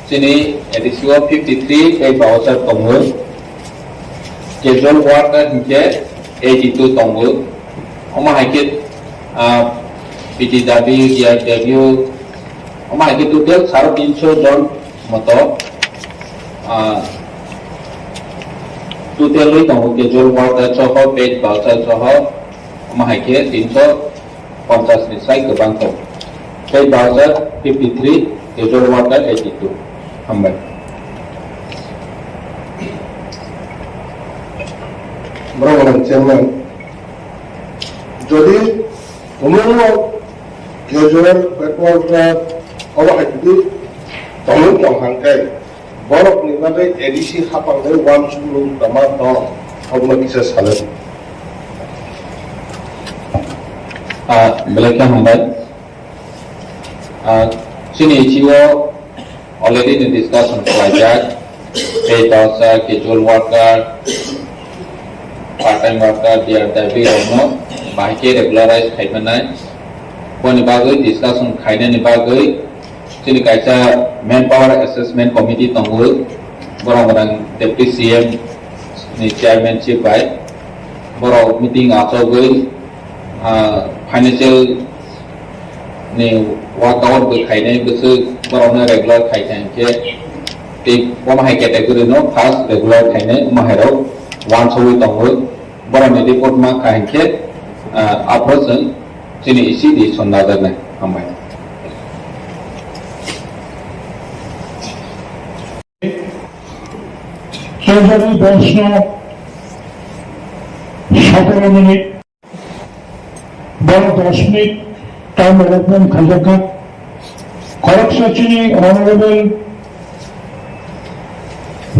Sini, ADC 53, paid Bowser Tongu, Kedua water Hike, 82 Tongu, Oma Hikit, PTW, DRW, Oma Hikit total 350 জন মতো total loi tong Kedua water soho, paid Bowser soho, Oma Hikit 350 ni sai kebang tong. Paid Bowser 53, Kedua water 82. Hambat. বরাবর chairman, যদি কোনো casual ব্যাকওয়ার্ডরা অবহাইতে তমন তংহাংকাই বরফ নিবাদে ADC হাপাংনে one সুলুং তামা দং অবনা কিসা সালেন Belakang Hambat. Sini Chiwo already in discussion Khlaikha, paid Bowser, casual worker, part-time worker, DRW, no, bahike regularized khaimanai. Poni bagoi discussion khaina ni bagoi. Sini kaisa manpower assessment committee tongul, borang-borang deputy CM ni chairmanship by, borang meeting achogoi, financial ni workout bui khainai busu borokno regular khaitangke tik pamahai category no first regular khainai mahairok once a week tongo borokni report ma khainke approach chini isi di sonnadarnai hambai Chowdhury বৈষ্ণব 17 minute বড় 10 minute time allotment খালেখা Kharagpur চিনি honourable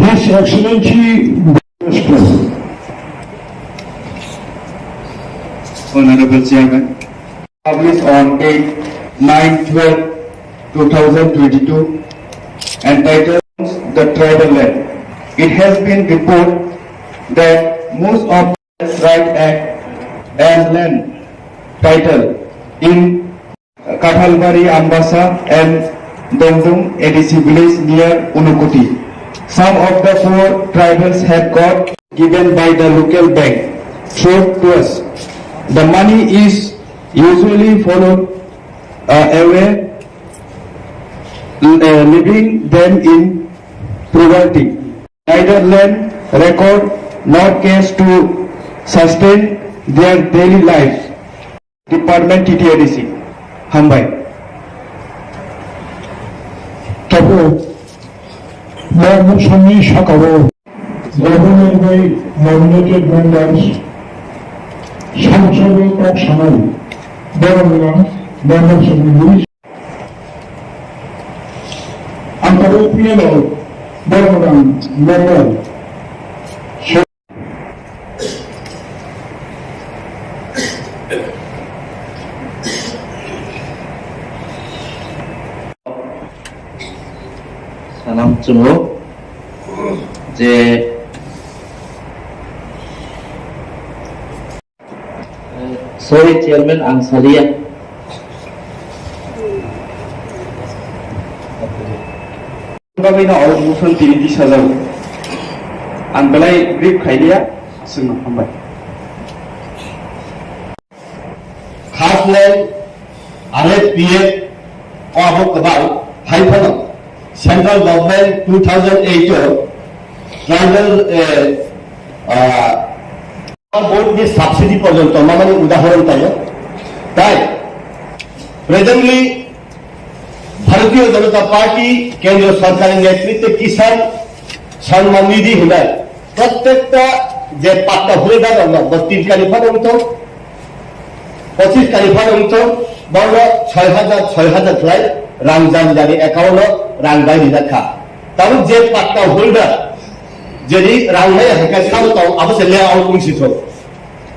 his Excellency Honorable Chairman, published on 8/9/12/2022 entitled The Tribal Land. It has been reported that most of the right act and land title in Kathalbari, Ambasa and Dongdong ADC village near Unukoti. Some of the 4 tribals have got given by the local bank through to us. The money is usually followed away, leaving them in poverty. Neither land record nor cash to sustain their daily life. Department TTAADC, Hambai. তবে মর্মসঙ্গী সকাল government by nominated members সংসদীয় cock সামাল বড় members of the আন্তর্জাতিক বড় member salam jumbo je sorry chairman ang saria Babina all motion tiri sajau an belai grip khailia sung hambai Heartland, RFPF, or about Haphang, Central Government 2008 Tribal board the subsidy পর্যন্ত মানে উদাহরণ তাই presently ভারতীয় জনতা party কেন্দ্রীয় সরকারের নেতৃত্বে কিষাণ সম্মান নিধি হলে প্রত্যেকটা যে পাট্টা হোল্ডার 32 কালিফার অন্ত 25 কালিফার অন্ত বড় 6000 ফ্লাই রামজান জারি অ্যাকাউন্ট রাংবাই রাখা তাও যে পাট্টা হোল্ডার যদি রাংবাই হাকা সাল তাও আবসে লে আউ কুংসি থো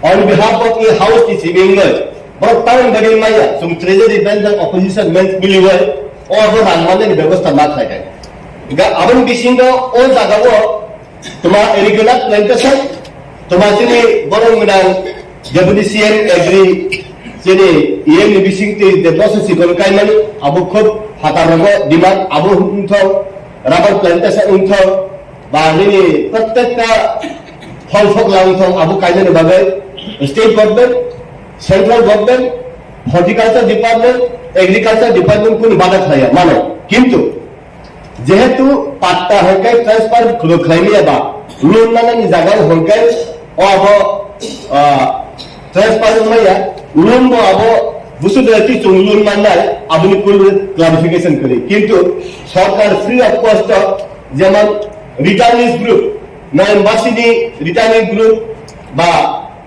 on behalf of the house is England but taun bagi maya sum treasury bank opposition men biliwai o abo rangmane ni ব্যবস্থা না থাকে গা আবন বিসিঙ্গ ও জাগাও তোমার irregular plantation তোমার যিনি বড় মিনাল ডেপুটি সিএম এগ্রি যিনি ইএম বিসিং তে দেবসি সিকল কাইমান আবু খুব হাতারগো ডিমান্ড আবু উন্থ রাবার প্ল্যান্টেশন উন্থ বা যিনি প্রত্যেকটা ফল ফকলা উন্থ আবু কাইমানে ভাবে state government central government horticulture department agriculture department কোন বাধা খায় মানে কিন্তু যেহেতু পাট্টা হরকাই ট্রান্সফার খাইলিয়া বা লোন নানানি জায়গায় হরকাই ও আবো ট্রান্সফার মাইয়া লোন বো আবো বুসুদাতি চুং লোন মাননাই আবুনি কুল ক্লারিফিকেশন করি কিন্তু সরকার ফ্রি অফ কস্ট যেমন রিটার্নিস গ্রুপ নয়বাসিনী রিটার্নিং গ্রুপ বা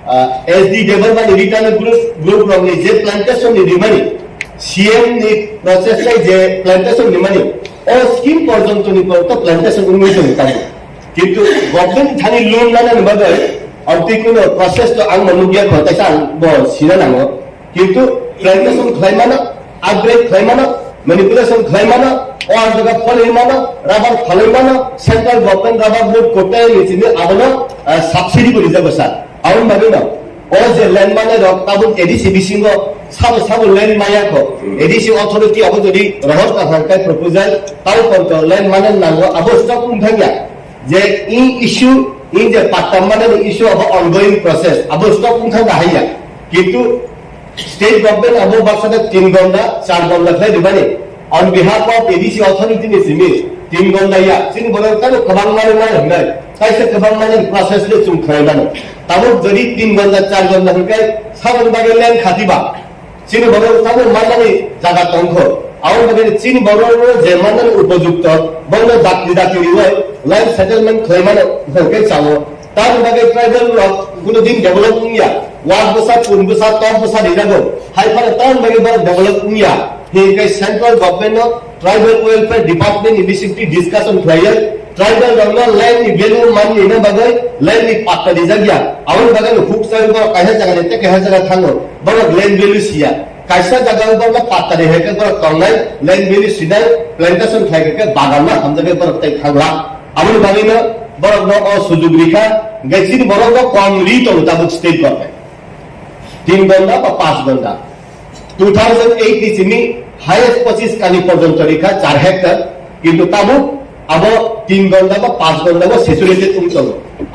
SD development return group from the J plantation ni dimani CM ni process kai je plantation dimani or scheme porjonto ni porto plantation unmito ni tamu kintu government thani loan nana ni bagai anti kuno process to ang manugia khota sang bo sina nango kintu plantation khlaimana upgrade khlaimana manipulation khlaimana or jaga phalaimana rubber phalaimana central government rubber board kotai ni chini abono subsidy kori jabo sir আউন ভাবে না ও যে land মানে রক্তাবুন ADC বিসিঙ্গ সাবু land মায়াকো ADC authority Abu যদি রহত কাথারকাই proposal তাও পর্যন্ত land মানে নাঙ্গো অবস্থা কোন থাকি যে ই ইস্যু ই যে পাট্টা মানে ইস্যু অফ অনগোয়িং প্রসেস অবস্থা কোন থাকা হাইয়া কিন্তু State government abo baksada 3 gonda 4 gonda khlai dibani on behalf of ADC authority ni simi 3 gonda ya sini bolong kan kabang mane ngai kaisa kabang mane process le chung khlai dano tabo jodi 3 gonda 4 gonda hkai sabon bage land khatiba sini bolong tabo manani jaga tongkho awon bage sini bolong je manani উপযুক্ত বঙ্গ জাতি জাতি হয় land settlement khlai mane hkai chawo তার বাগে tribal কোনো দিন develop নিয়া word বসা পুন বসা টপ বসা দিলাগো হাইফারে তার বাগে বার ডেভেলপ নিয়া হে central government tribal welfare department initiative discussion flyer tribal রংলা ল্যান্ড নি ভ্যালু মান নি না বাগে ল্যান্ড নি পাত্তা দি জাগিয়া আউন বাগে হুক সাইড বা কাহে জায়গা তে কাহে জায়গা থাঙ্গো বড় ল্যান্ড ভ্যালু সিয়া কাইসা জায়গা উপর না পাত্তা দে হেকে বড় তংলাই ল্যান্ড ভ্যালু সিনাই প্ল্যান্টেশন খাইকে বাগান না আমদাকে বড় তাই থাংলা আউন বাগে না বড় সুযোগ রেখা গেছিন বড় কম রিট তাবুক স্টেট গভর্নমেন্ট 3 ঘন্টা বা 5 ঘন্টা 2008 ni sini highest 25 kali পর্যন্ত রেখা 4 হেক্টর কিন্তু তাবুক আবো 3 ঘন্টা বা 5 ঘন্টা বা সেচুরেটেড উমতল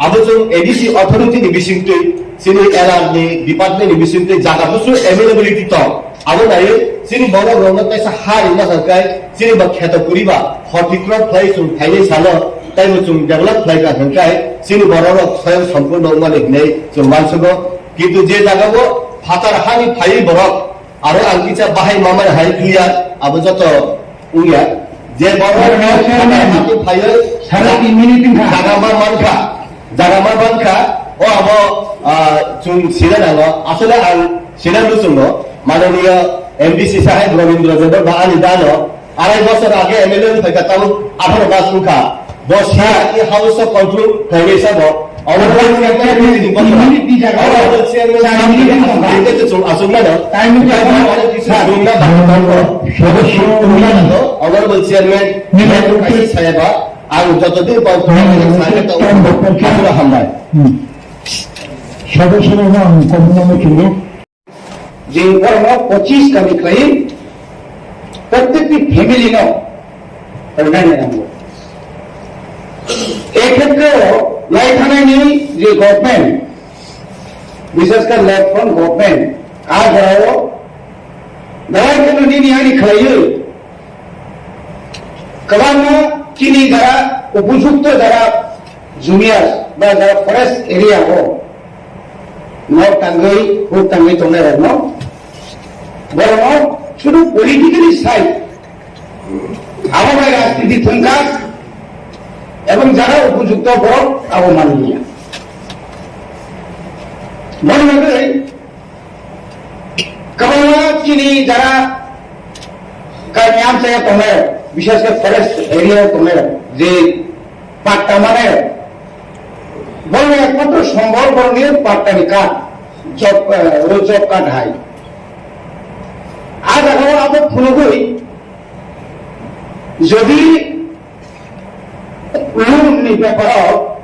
আবো जों এডিসি অথরিটি নি বিসিংতে sini এলআর নি ডিপার্টমেন্ট নি বিসিংতে জায়গা বুসু अवेलेबिलिटी তো আবো নাই sini বড় রংনা তাইসা হারি না হকাই sini বা খেত করিবা হর্টিক্রপ ফ্লাই जों থাইলে সালো তাইবো जों ডেভেলপ ফ্লাইকা হকাই sini বড় রক স্বয়ং সম্পূর্ণ মানে নেই जों মানসগো কিন্তু যে জায়গাবো ফাতার হানি ফাই বরক আরো আলকিচা বাহাই মামার হাই ক্লিয়ার আবো যত উইয়া যে বড় হানি ফাই সারা 3 মিনিট জাগামা মানখা ও আবো जों সিনা নাগো আসলে আল সিনা লুসুঙ্গো মাননীয় এমডিসি সাহেব রবীন্দ্র দেব বা আনি দানো 2.5 বছর আগে এমএলএ থেকে তাও 18 মাস মুখা বসা ই হাউস অফ কন্ট্রোল কমিশন ব অবদান একটা মিনিট মিনিট দি জায়গা বলছে আমি তো চল আসুন না টাইম না সদস্য অনার চেয়ারম্যান নির্বাচন সাহেবা আর যতদিন সাহেব তো আমরা হামলায় সদস্যরা কমনামে ছিল যে কর্ম 25 kami claim প্রত্যেকটি ফ্যামিলি ন অর্গানাইজ নাম এই ক্ষেত্রে লাইথানানি যে গভর্নমেন্ট বিশেষ করে লেফট ফ্রন্ট গভর্নমেন্ট আর যাও দায় কেন নিনি আনি খাইয়ে কবানা চিনি যারা উপযুক্ত যারা জুনিয়র বা যারা ফরেস্ট এরিয়া হো নট টাঙ্গই খুব টাঙ্গই তোমরা রাখনো বরং শুধু পলিটিক্যালি সাইড আমাদের রাজনীতি থঙ্কা এবং যারা উপযুক্ত বড় অবমাননীয় মনে রাখবে কমলা চিনি যারা কাম চাই তোমরা বিশেষ করে ফরেস্ট এরিয়া তোমরা যে পাট্টা মানে বড় একমাত্র সম্ভব বরণীয় পাট্টানি কাঠ জব কাঠ হাই আজ এখন আমার ফুলগুই যদি লোন ব্যাপার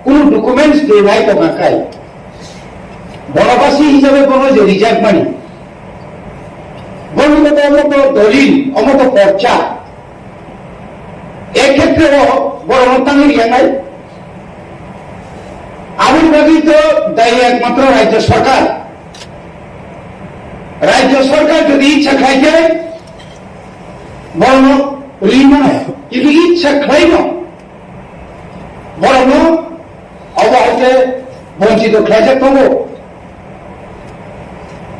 কোন ডকুমেন্টস দিয়ে নাই তো নাকাই বনবাসী হিসাবে কোনো যে রিজার্ভ মানি বন্ধুগত অমত দলিল অমত পর্চা এক্ষেত্রেও বড় মতাঙ্গের ইয়ে নাই আবির্ভাবী তো দায়ী একমাত্র রাজ্য সরকার যদি ইচ্ছা খাইছে বরং ঋণ কিন্তু ইচ্ছা খাইব বরং অবহতে বঞ্চিত খাইছে তবু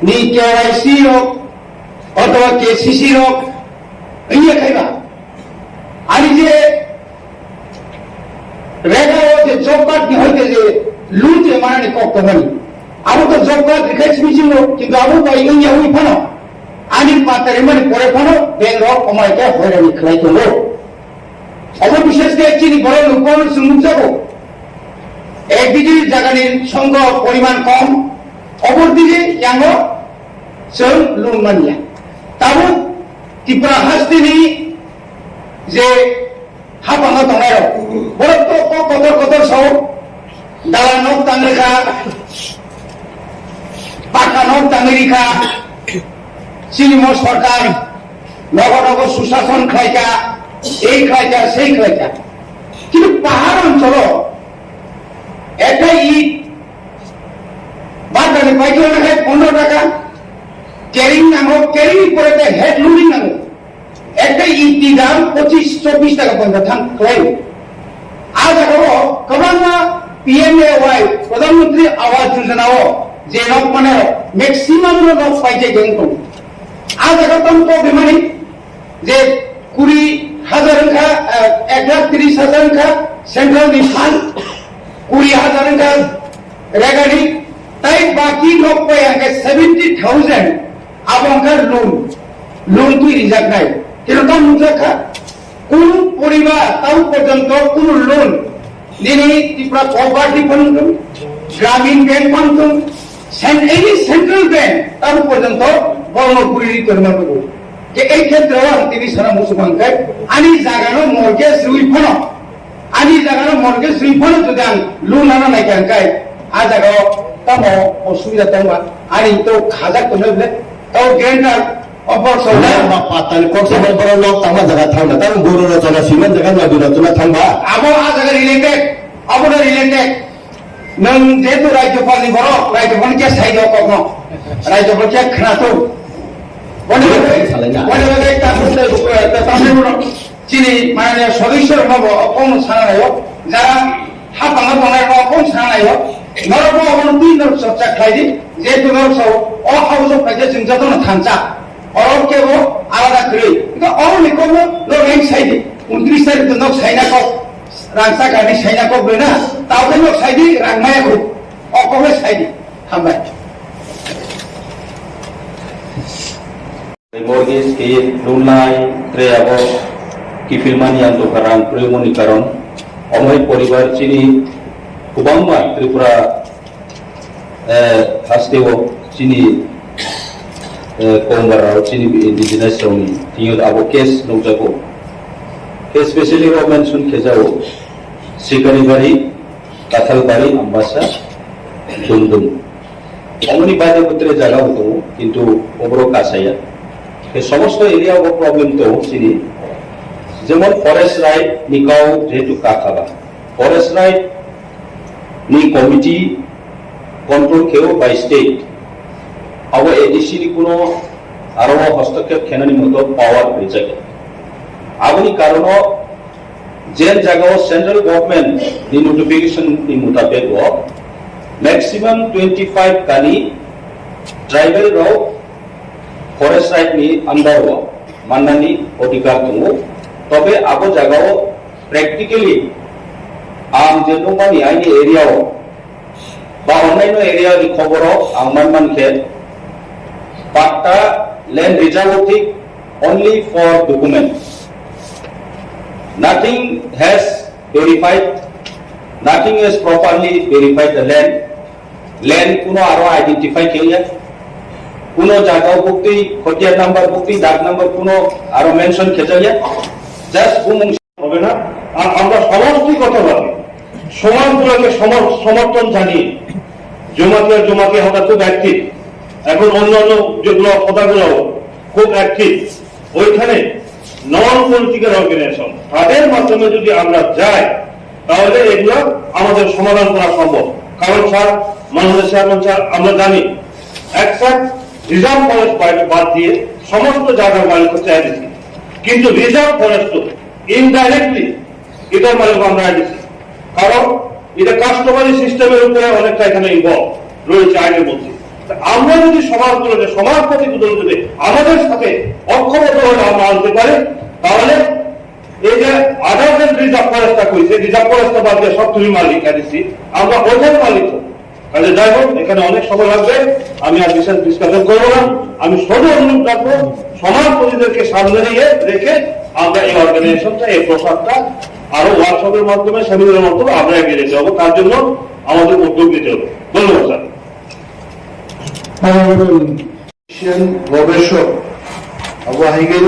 নি কেওয়াইসি হোক অথবা কেসিসি হোক ইয়ে খাইবা আমি যে রেগা যে জব কার্ড নি হইতে যে লুটে মানে কক্তবানি আবু তো জব কার্ড রিখাইছি মিছিল কিন্তু আবু তো ইয়া হই ফানো আনি পাতারে মানে পরে ফানো বেং র কমাইতে হয়রানি খাইতো লো অববিশেষ করে চিনি বড় লোকন সুমুখ যাব একদিকে জায়গার সংখ্যা পরিমাণ কম অপরদিকে ইয়াঙ্গ সব লুন মানিয়া তাবু ত্রিপুরা হাসতিনি যে হাফাঙ্গা তঙ্গায় বড় তো কত সব দালা নখ তাঙ্গিকা পাকা নখ তাঙ্গিকা সিনিম সরকার নগর সুশাসন খাইকা এই খাইকা সেই খাইকা কিন্তু পাহাড় অঞ্চল একটা ইট বাগানে পাইকারি খায় 15 টাকা ক্যারিং নাঙ্গো ক্যারিং পরে হেড লুডিং নাঙ্গো একটা ইটি দাম 25-24 টাকা পর্যন্ত থাম ক্লেম আজ আগো কবানা PMAY প্রধানমন্ত্রী আবাস যোজনাও যে নক মানে ম্যাক্সিমাম নক পাইছে গেংতো আজ আগো তমকো বিমানি যে 20,000 কা 1,30,000 কা সেন্ট্রাল নিফান 20,000 কা রেগানি তাই বাকি নক পাই আগে 70,000 আবংকার লোন তুই রিজার্ভ নাই কিন্তু তার মুদ্রা কোন পরিবার তাও পর্যন্ত কোন লোন দিনে ত্রিপুরা কোঅপারেটিভ ব্যাংক গ্রামীণ ব্যাংক বন্ধ এই সেন্ট্রাল ব্যাংক তাও পর্যন্ত বর্ণপুরি তৈরি করব যে এই ক্ষেত্রে তিনি সারা মুসলমানকে আনি জাগানো মর্গেজ রিফান্ড যদি লোন আনা নাই কারণ আ জায়গায় তাম অসুবিধা তাও আনি তো খাজা তো নেবে তাও guarantor Patani kok sama para lok tama jaga thangna tam guru na jaga siman jaga na dura tuna thangba abo a jaga related nang jetu rajyapal ni boro rajyapal ke sai do ko rajyapal ke khana to bone ta tamil chini mane sodishor mabo kon sanayo jara Haphang bonai ko kon sanayo norbo on tin nor chorcha khaidi jetu nor so o hauso kaje jingja to na thancha और के वो आलादा करे तो और निको no range side 29 तारिख तो नक साइना को रांसा गानी साइना को बेना ताव नक साइड रांगमाया को और को साइड हमबाय mortgage ke loan line tre abo kifilmani ang tukarang premoni karon omoy poribar chini kubangma Tripura hastewo chini Kombarao chini indigenous soni tinggal abo case nungjago case specially ro mention kezao sikari bari kathal bari ambasa dundum omoni baje putre jaga hoto kintu obro kasaya এই সমস্ত area of problem তো চিনি যেমন forest right নিকাও যেহেতু কাখাবা forest right নি committee control কেও by state अब ADC नि কোনো আরো হস্তক্ষেপ খেনানি মতো পাওয়ার হয়েছে আগনি কারণ যে জায়গাও সেন্ট্রাল গভর্নমেন্ট নি নোটিফিকেশন নি মোতাবেক ম্যাক্সিমাম 25 কানি ট্রাইবাল রাও ফরেস্ট রাইট নি আন্ডার মাননানি অধিকার দङ তবে আবো জায়গাও প্র্যাকটিক্যালি আম যে নমানি আইনি এরিয়াও বা অন্যান্য এরিয়া নি খবর আংমানমানকে Patta land reserve only for document. Nothing has verified. Nothing has properly verified the land. Land kuno aro identify kiya. Kuno jaga bukti, khotiar number bukti, dag number kuno aro mention kheja. Just bumung হবে না আর আমরা সমষ্টি কথা বলি সমাজগুলোকে সমর্থন জানিয়ে জমাকে আমরা খুব অ্যাক্টিভ এখন অন্যান্য যেগুলো কথাগুলো খুব অ্যাক্টিভ ওইখানে নন পলিটিক্যাল অর্গানাইজেশন তাদের মাধ্যমে যদি আমরা যাই তাহলে এগুলো আমাদের সমাধান করা সম্ভব কারণ স্যার মাননীয় চেয়ারম্যান স্যার আমরা জানি একসাথে রিজার্ভ ফরেস্ট বাদ দিয়ে সমস্ত জায়গার মালিক হচ্ছে ADC কিন্তু রিজার্ভ ফরেস্ট ইনডাইরেক্টলি এটার মালিক আমরা ADC কারণ এটা কাস্টমারি সিস্টেমের উপরে অনেকটা এখানে ইনভলভ রয়েছে আইনের মধ্যে আমরা যদি সমাজগুলোকে সমাজ প্রতিগুলো যদি আমাদের সাথে অক্ষমত হলে আমরা আনতে পারি তাহলে এই যে আদার দেন রিজার্ভ ফরেস্টটা কইছে রিজার্ভ ফরেস্টটা বাদ দিয়ে সব তুমি মালিক ADC আমরা ওদের মালিক কাজে যাই হোক এখানে অনেক সময় লাগবে আমি আর বিশেষ ডিসকাশন করবো না আমি শুধু অনুরোধ রাখবো সমাজ প্রতিদেরকে সামনে রেখে আমরা এই অর্গানাইজেশনটা এই প্রসাদটা আরো ওয়ার্কশপের মাধ্যমে সেমিনারের মাধ্যমে আমরা এগিয়ে যেতে হবে তার জন্য আমাদের উদ্যোগ নিতে হবে ধন্যবাদ স্যার গবেষক আবু হাইগেল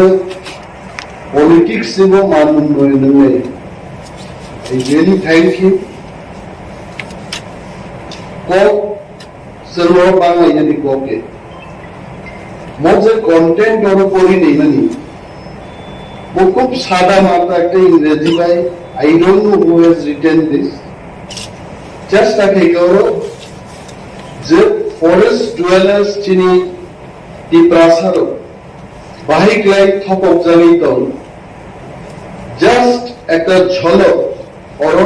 পলিটিক্স এবং মান উন্নয়নে রিয়েলি থ্যাংক ইউ কক সেলর বাংলা যদি কোকে মজে কন্টেন্ট ওর উপরই নেই মানে वो खूब सादा माता একটা ইংরেজি ভাই I don't know who has written this just আগে করো যে ফরেস্ট ডুয়েলার্স যিনি টিপ্রাসারো বাহিকলাই থপক জানিতন জাস্ট একটা ঝলক অর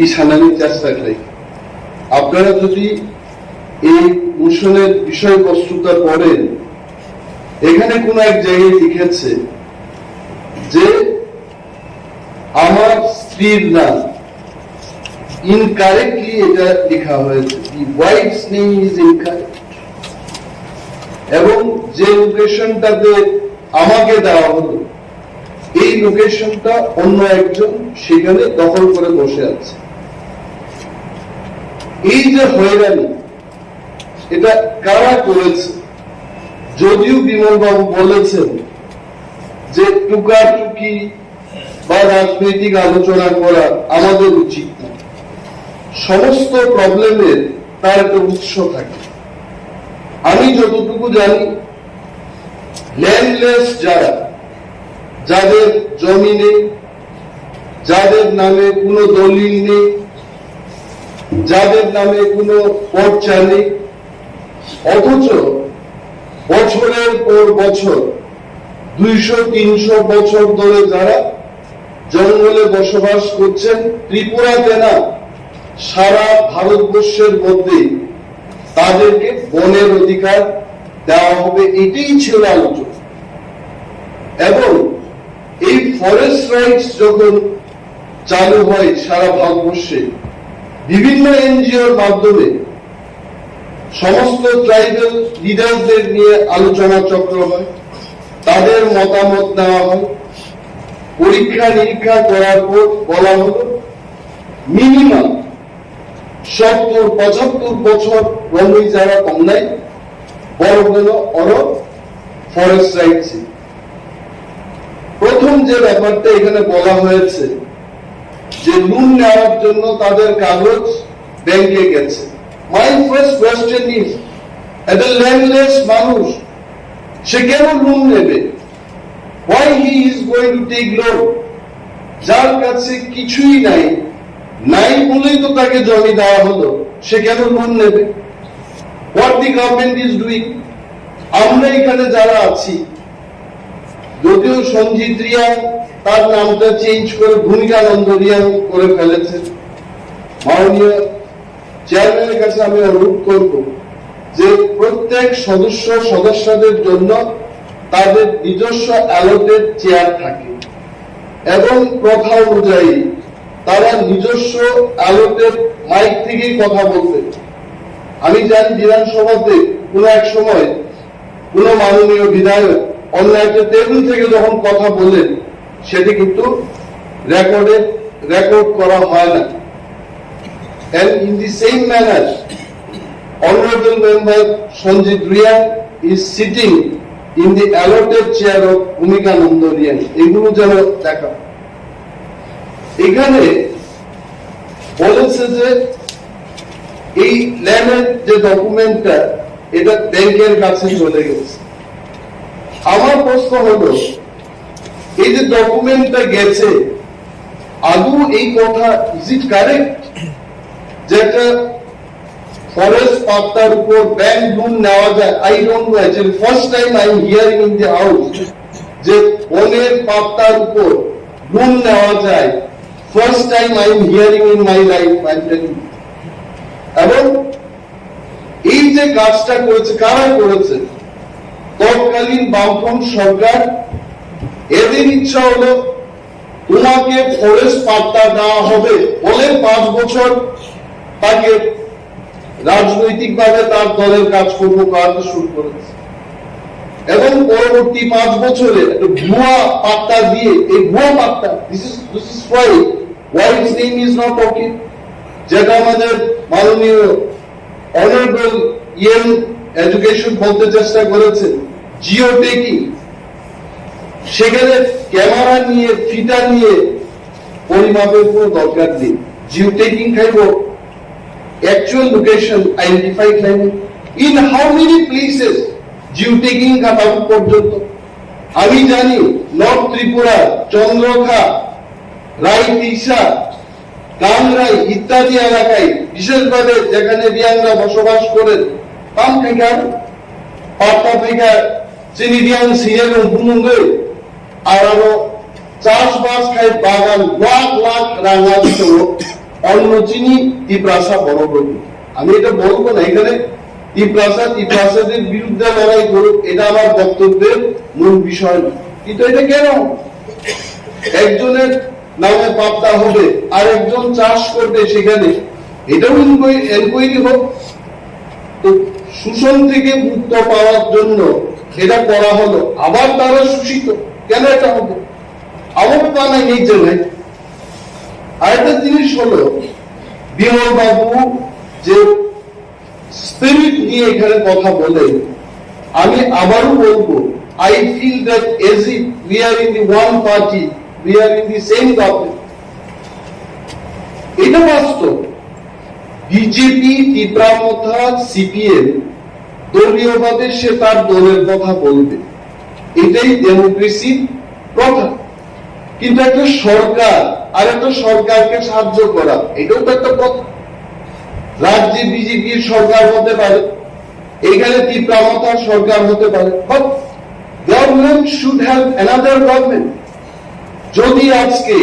ইসানানি চেষ্টা করি। আপনারা যদি এই মোশনের বিষয়বস্তুটা পড়েন, এখানে কোন এক জায়গায় লিখেছে যে আমার স্ত্রীর নাম, ইনকারেক্টলি এটা লেখা হয়েছে, দি ওয়াইফস নেম ইজ ইনকারেক্ট, এবং যে লোকেশনটাতে আমাকে দেওয়া হলো এই লোকেশনটা অন্য একজন সেখানে দখল করে বসে আছে। এই যে হয়রানি, এটা কারা করেছে? যদিও বিমল বাবু বলেছেন যে টুকাটুকি বা রাজনৈতিক আলোচনা করা আমাদের উচিত না, সমস্ত প্রবলেমের তার একটা উৎস থাকে। আমি যতটুকু জানি, ল্যান্ডলেস যারা, যাদের জমি নেই, যাদের নামে কোনো দলিল নেই, যাদের নামে কোনো পর্চা নেই, অথচ বছরের পর বছর 200-300 বছর ধরে যারা জঙ্গলে বসবাস করছেন, ত্রিপুরাতে না সারা ভারতবর্ষের মধ্যে তাদেরকে বনের অধিকার দেওয়া হবে, এটাই ছিল আলোচনা। এবং এই ফরেস্ট রাইটস যখন চালু হয় সারা ভারতবর্ষে, বিভিন্ন এনজিওর মাধ্যমে সমস্ত ট্রাইবাল লিডারদের নিয়ে আলোচনা চক্র হয়, তাদের মতামত নেওয়া হয়, পরীক্ষা নিরীক্ষা করার পর বলা হলো মিনিমাম 70-75 বছর রঙই যারা কম নাই বড় হলো অর ফরেস্ট রাইটস। প্রথম যে ব্যাপারটা এখানে বলা হয়েছে যে লোন নেওয়ার জন্য তাদের কাগজ ব্যাংকে গেছে। মাই ফার্স্ট কোয়েশ্চেন ইজ, একটা ল্যান্ডলেস মানুষ সে কেন লোন নেবে? Why he is going to take loan? যার কাছে কিছুই নাই, নাই বলেই তো তাকে জমি দেওয়া হলো, সে কেন লোন নেবে? What the government is doing? আমরা এখানে যারা আছি, যদিও সঞ্জিত রিয়াং তার নামটা চেঞ্জ করে ভূমিকানন্দ রিয়াং করে ফেলেছে, মাননীয় চেয়ারম্যানের কাছে আমি অনুরোধ করব যে প্রত্যেক সদস্যদের জন্য তাদের নিজস্ব অ্যালোটেড চেয়ার থাকে এবং প্রথা অনুযায়ী তারা নিজস্ব অ্যালোটেড মাইক থেকেই কথা বলতে। আমি জানি বিধানসভাতে কোনো এক সময় কোন মাননীয় বিধায়ক অন্য একটা টেবিল থেকে যখন কথা বলেন, সেটি কিন্তু রেকর্ড করা হয় না। And in the same manner, Honorable Member Sanjit Riyan is sitting in the allotted chair of Bhumika Nandorian. এগুলো যেন দেখা। এখানে বলেছে যে এই ল্যান্ডের যে ডকুমেন্টটা এটা ব্যাংকের কাছে চলে গেছে। আমার প্রশ্ন হলো, এই যে ডকুমেন্টটা গেছে, আদৌ এই কথা ইজ ইট কারেক্ট যে একটা ফরেস্ট পাত্তার উপর ব্যাংক লোন নেওয়া যায়? I don't know, actually first time I am hearing in the house যে বনের পাত্তার উপর লোন নেওয়া যায়। First time I am hearing in my life, I am telling. এবং এই যে কাজটা করেছে, কারা করেছে? তৎকালীন বামফ্রন্ট সরকার। এদের ইচ্ছা হলো তোমাকে ফরেস্ট পাট্টা দেওয়া হবে বলে 5 বছর তাকে রাজনৈতিকভাবে তার দলের কাজকর্ম করাতে শুরু করেছে এবং পরবর্তী 5 বছরে একটা ভুয়া পাট্টা দিয়ে, এই ভুয়া পাট্টা, this is why his name is not okay, যেটা আমাদের মাননীয় অনারেবল এডুকেশন বলতে চেষ্টা করেছে, জিও টেকিং। সেখানে ক্যামেরা নিয়ে, ফিতা নিয়ে পরিমাপের কোনো দরকার নেই। জিও টেকিং খাইব actual location identify claiming in how many places Jio taking কাটাবো পর্যন্ত। আমি জানি নর্থ ত্রিপুরা, চন্দ্রখা, রাইতিসা, কামরাই ইত্যাদি এলাকায়, বিশেষভাবে যেখানে রিয়াংরা বসবাস করেন, পাম থেকে পাট্টা থেকে চিনি দিয়ান সিএর বুনুঙ্গে আর আরো চাষবাস খাই বাগান লাখ লাখ রাঙা দিত অন্য চিনি ত্রিপুরা বড় করবে। আমি এটা বলবো না এখানে ত্রিপুরাদের বিরুদ্ধে লড়াই করুক, এটা আমার বক্তব্যের মূল বিষয় না। কিন্তু এটা কেন একজনের নামে পাত্তা হবে আর একজন চাষ করবে সেখানে, এটাও এনকোয়ারি হোক। তো শোষণ থেকে মুক্ত পাওয়ার জন্য এটা করা হলো, আবার তারা শোষিত কেন এটা হবে? আমার তা নাই এই জন্যই। আরেকটা জিনিস হলো বিমল বাবু যে স্পিরিট নিয়ে এখানে কথা বলেন, আমি আবারও বলবো I feel that as if we are in the one party, we are in the same government. এটা বাস্তব। বিজেপি, ত্রিপুরা, সিপিএম দলীয়ভাবে সে তার দলের কথা বলবে, এটাই ডেমোক্রেসির প্রথা। কিন্তু একটা সরকার আর একটা সরকারকে সাহায্য করা, এটাও তো একটা প্রথা। রাজ্যে বিজেপির সরকার হতে পারে, এখানে ত্রিপুরা সরকার হতে পারে, but government should have another government. যদি আজকে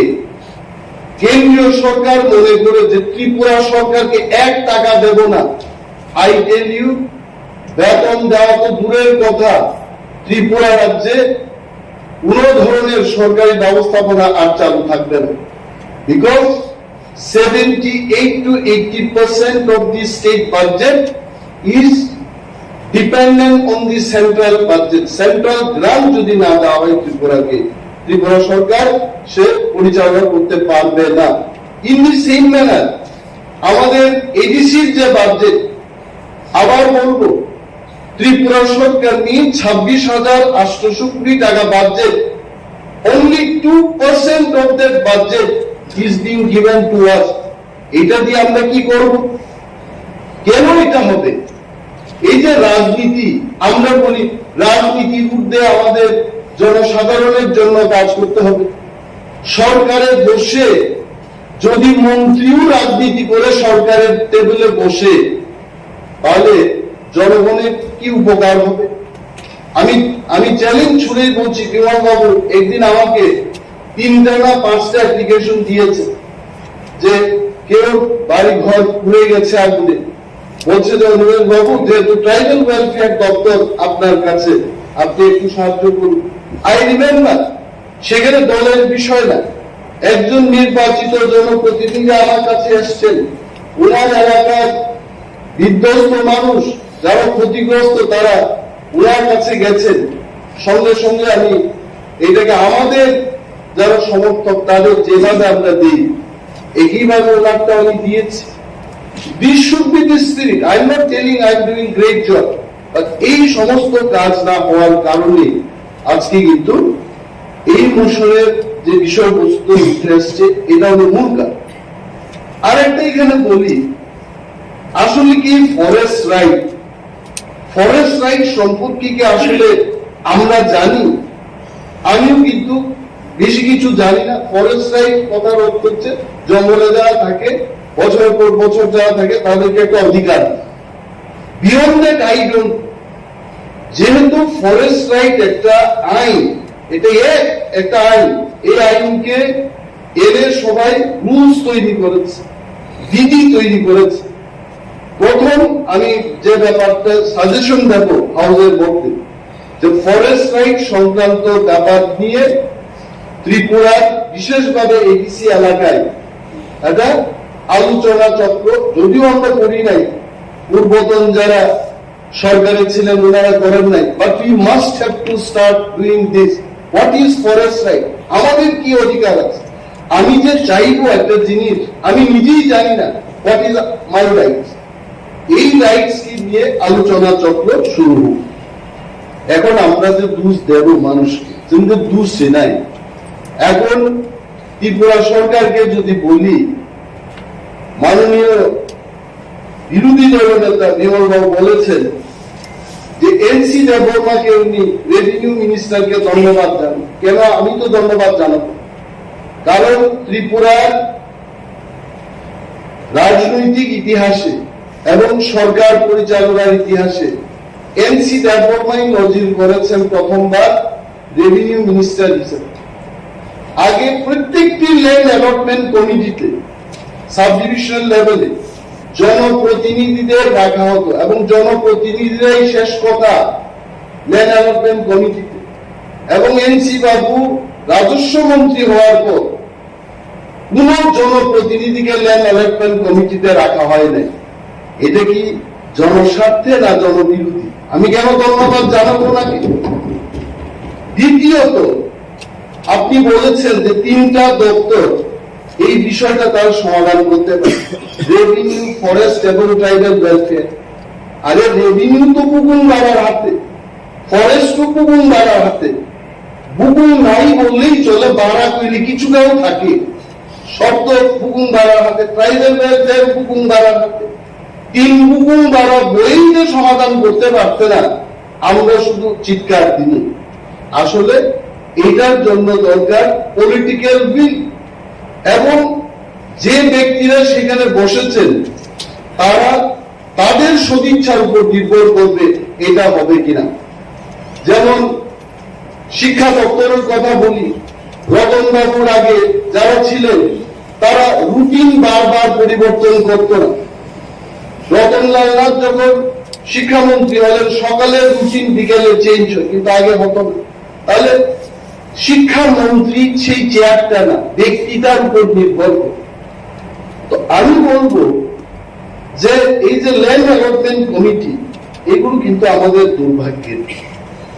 কেন্দ্রীয় সরকার মনে করে যে ত্রিপুরা সরকারকে 1 টাকা দেব না, আই টেল ইউ, বেতন দেওয়া তো দূরের কথা, ত্রিপুরা রাজ্যে কোন ধরনের সরকারি ব্যবস্থাপনা আর চালু থাকবে না। Because 78 to 80% of the state budget is dependent on the central budget. Central grant যদি না দেওয়া হয় ত্রিপুরাকে, ত্রিপুরা সরকার সে পরিচালনা করতে পারবে না। ইন দি সেম ম্যানার আমাদের এডিসির যে বাজেট, আবার বলবো ত্রিপুরা সরকার নিয়ে 26,800 কোটি টাকা budget, only 2% of that budget is being given to us. এটা দিয়ে আমরা কি করব? কেন এটা হবে? এই যে রাজনীতি, আমরা বলি রাজনীতির ঊর্ধ্বে আমাদের জনসাধারণের জন্য কাজ করতে হবে। সরকারে বসে যদি মন্ত্রীও রাজনীতি করে সরকারের টেবিলে বসে, তাহলে জনগণের কি উপকার হবে? আমি চ্যালেঞ্জ ছুড়েই বলছি, বিমল বাবু একদিন আমাকে 3টা না 5টা অ্যাপ্লিকেশন দিয়েছে যে কেউ বাড়ি ঘর পুড়ে গেছে আগুনে, বলছে যে অনুরাগ বাবু যেহেতু ট্রাইবাল ওয়েলফেয়ার দপ্তর আপনার কাছে, আপনি একটু সাহায্য করুন। আই রিমেম্বার সেখানে দলের বিষয় না, একজন নির্বাচিত জনপ্রতিনিধি আমার কাছে এসছেন, ওনার এলাকার বিধ্বস্ত মানুষ যারা ক্ষতিগ্রস্ত তারা ওনার কাছে গেছেন, সঙ্গে সঙ্গে আমি এটাকে আমাদের যারা সমর্থক তাদের যেভাবে আমরা দিই একইভাবে ওনারটা আমি দিয়েছি। This should be the spirit. I am not telling I am doing great job, but এই সমস্ত কাজ না হওয়ার কারণে আজকে কিন্তু এই মোশনের যে বিষয়বস্তু উঠে আসছে, এটা হলো মূল কারণ। আর একটা এখানে বলি, আসলে কি ফরেস্ট রাইট সম্পর্কে কি আসলে আমরা জানি? আমিও কিন্তু বেশি কিছু জানি না। ফরেস্ট রাইট কথার অর্থ হচ্ছে জঙ্গলে যারা থাকে, বছরের পর বছর যারা থাকে তাদেরকে একটা অধিকার। Beyond that I don't. যেহেতু ফরেস্ট রাইট একটা আইন, এটা একটা আইন, এই আইনকে এদের সবাই রুলস তৈরি করেছে, বিধি তৈরি করেছে। প্রথম আমি যে ব্যাপারটা সাজেশন দেব হাউসের মধ্যে, যে ফরেস্ট রাইট সংক্রান্ত ব্যাপার নিয়ে ত্রিপুরার বিশেষভাবে এডিসি এলাকায় একটা আলোচনা চক্র, যদিও আমরা করি নাই, পূর্বতন যারা সরকারে ছিলেন ওনারা করেন নাই, but we must have to start doing this. What is forest right? আমাদের কি অধিকার আছে? আমি যে চাইবো একটা জিনিস, আমি নিজেই জানি না হোয়াট ইজ মাই রাইটস। এই রাইটস কি নিয়ে আলোচনা চক্র শুরু হোক। এখন আমরা যে দোষ দেব মানুষকে, কিন্তু দোষ সে নাই। এখন ত্রিপুরা সরকারকে যদি বলি, মাননীয় বিরোধী দলনেতা বিমল বাবু বলেছেন যে এনসি দেববর্মাকে উনি রেভিনিউ মিনিস্টারকে ধন্যবাদ জানান। কেন আমি তো ধন্যবাদ জানাবো? কারণ ত্রিপুরার রাজনৈতিক ইতিহাসে এবং সরকার পরিচালনার ইতিহাসে এনসি দেববর্মাই নজির করেছেন প্রথমবার রেভিনিউ মিনিস্টার হিসেবে। আগে প্রত্যেকটি ল্যান্ড অ্যালটমেন্ট কমিটিতে সাব ডিভিশনাল লেভেলে জনপ্রতিনিধিদের রাখা হতো এবং জনপ্রতিনিধিরাই শেষ কথা ল্যান্ড অ্যালটমেন্ট কমিটিতে। এবং এনসি বাবু রাজস্ব মন্ত্রী হওয়ার পর কোন জনপ্রতিনিধিকে ল্যান্ড অ্যালটমেন্ট কমিটিতে রাখা হয় নাই। এটা কি জনস্বার্থে না জনবিরোধী? আমি কেন ধন্যবাদ জানাবো নাকি? দ্বিতীয়ত, আপনি বলেছেন যে 3টা দপ্তর এই বিষয়টা তার সমাধান করতে পারে, রেভিনিউ, ফরেস্ট এবং ট্রাইবাল ওয়েলফেয়ার। আরে রেভিনিউ তো পুকুন বাড়ার হাতে, ফরেস্ট তো পুকুন বাড়ার হাতে, পুকুন নাই বললেই চলে, বাড়া কইলে কিছুটাও থাকে, সব তো পুকুন বাড়ার হাতে, ট্রাইবাল ওয়েলফেয়ার পুকুন বাড়ার হাতে। 3 পুকুন বাড়া বলেই যে সমাধান করতে পারতে না, আমরা শুধু চিৎকার দিই। আসলে এটার জন্য দরকার পলিটিক্যাল উইল, এবং যে ব্যক্তিরা সেখানে বসেছেন তারা তাদের সদিচ্ছার উপর নির্ভর করবে এটা হবে কিনা। যেমন শিক্ষা দপ্তরের কথা বলি, রতন বাবুর আগে যারা ছিলেন তারা রুটিন বারবার পরিবর্তন করত না। রতনলাল নাথ যখন শিক্ষামন্ত্রী হলেন, সকালের রুটিন বিকেলে চেঞ্জ হয়, কিন্তু আগে হতো না। তাহলে শিক্ষামন্ত্রী সেই চেয়ারটা না, ব্যক্তিটার উপর নির্ভর করে। তো আমি বলবো যে এই যে ল্যান্ড অ্যালটমেন্ট কমিটি, এগুলো কিন্তু আমাদের দুর্ভাগ্যের।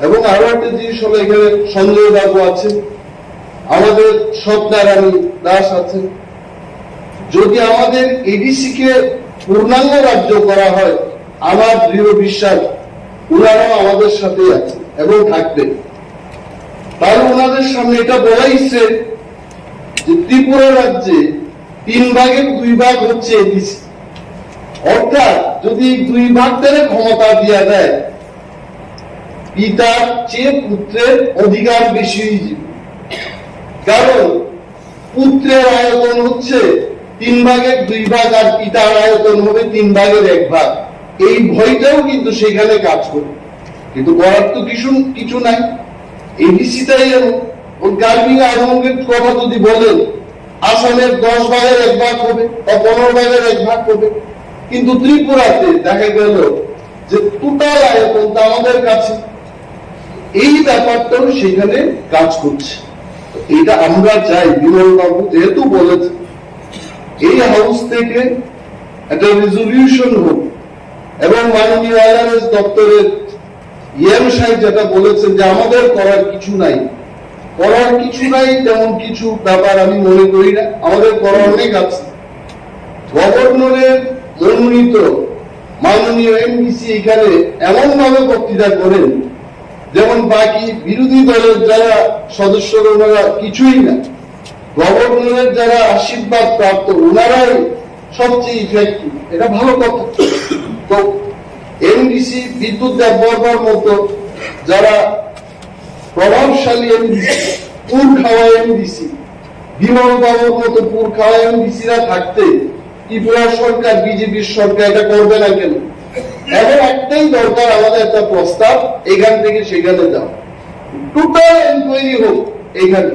এবং আরো একটা জিনিস হলো, এখানে সঞ্জয় বাবু আছেন, আমাদের সত্যনারায়ণ দাস আছেন। যদি আমাদের এডিসি কে পূর্ণাঙ্গ রাজ্য করা হয়, আমার দৃঢ় বিশ্বাস ওনারাও আমাদের সাথে আছে এবং থাকবে। তাহলে ওনাদের সামনে এটা বলা ইচ্ছে যে ত্রিপুরা রাজ্যে 3 ভাগের 2 ভাগ হচ্ছে এডিসি। অর্থাৎ যদি 2 ভাগ ধরে ক্ষমতা দিয়া দেয়, পিতার চেয়ে পুত্রের অধিকার বেশি হয়ে যাবে। কারণ পুত্রের আয়তন হচ্ছে 3 ভাগের 2 ভাগ, আর পিতার আয়তন হবে 3 ভাগের 1 ভাগ। এই ভয়টাও কিন্তু সেখানে কাজ করে, কিন্তু করার তো কিছু নাই। এডিসিটাই ওই গার্মিং আরম্ভের কথা যদি বলেন, আসামের 10 ভাগের 1 ভাগ হবে বা 15 ভাগের 1 ভাগ হবে, কিন্তু ত্রিপুরাতে দেখা গেল যে টোটাল আয়তনটা আমাদের কাছে। এই ব্যাপারটাও সেখানে কাজ করছে। এটা আমরা চাই, বিমল বাবু যেহেতু বলেছে, এই হাউস থেকে একটা রেজলিউশন হোক, এবং মাননীয় আইআরএস দপ্তরের ইয়াম সাহেব যেটা বলেছেন যে আমাদের করার কিছু নাই, তেমন কিছু ব্যাপার আমি মনে করি না। আমাদের করার অনেক আছে। গভর্নরের মনোনীত মাননীয় এমডিসি এখানে এমন ভাবে বক্তৃতা করেন যেমন বাকি বিরোধী দলের যারা সদস্যরা ওনারা কিছুই না, গভর্নরের যারা আশীর্বাদ প্রাপ্ত ওনারাই সবচেয়ে ইফেক্টিভ। এটা ভালো কথা। তো এমডিসি বিদ্যুৎ দেববর্মার মতো যারা প্রভাবশালী এমডিসি, পুর খাওয়া এমডিসি, বিমল বাবুর মতো পুর খাওয়া এমডিসিরা থাকতে ত্রিপুরা সরকার, বিজেপির সরকার এটা করবে না কেন? এখন একটাই দরকার, আমাদের একটা প্রস্তাব, এখান থেকে সেখানে যাও, টোটাল এনকোয়ারি হোক। এখানে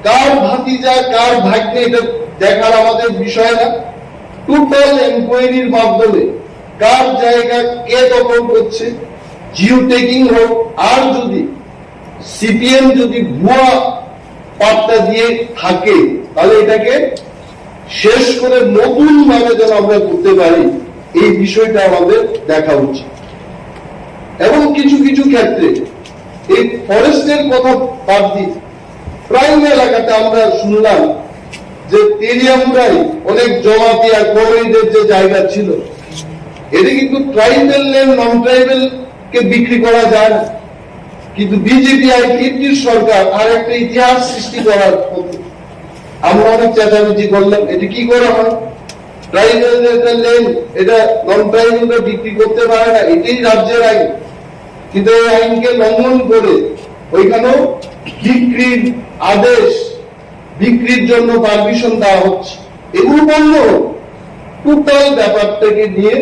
কার ভাতিজা কার ভাগ্নে এটা দেখার আমাদের বিষয় না। টোটাল এনকোয়ারির মাধ্যমে কার জায়গা কে দখল করছে, জিও টেকিং হোক। আর যদি সিপিএম যদি ভুয়া পাত্তা দিয়ে থাকে, তাহলে এটাকে শেষ করে নতুন ভাবে যেন আমরা করতে পারি, এই বিষয়টা আমাদের দেখা উচিত। এবং কিছু কিছু ক্ষেত্রে এই ফরেস্টের কথা বাদ দিই, প্রাইম এলাকাতে আমরা শুনলাম যে তেলিয়ামুড়াই অনেক জমাতি আর কমিউনিটির যে জায়গা ছিল, এটা কিন্তু ট্রাইবেল ল্যান্ড নন ট্রাইবেল কে বিক্রি করা যায় না। কিন্তু বিজেপি আর টিটির সরকার আর একটা ইতিহাস সৃষ্টি করার পথে আমরা অনেক চেঁচামেচি করলাম। এটা কি করা হয়? ট্রাইবেল ল্যান্ড এটা নন ট্রাইবেলরা বিক্রি করতে পারে না, এটাই রাজ্যের আইন। কিন্তু এই আইনকে লঙ্ঘন করে ওইখানেও বিক্রির আদেশ, বিক্রির জন্য পারমিশন দেওয়া হচ্ছে। এগুলো বন্ধ হোক। টোটাল ব্যাপারটাকে নিয়ে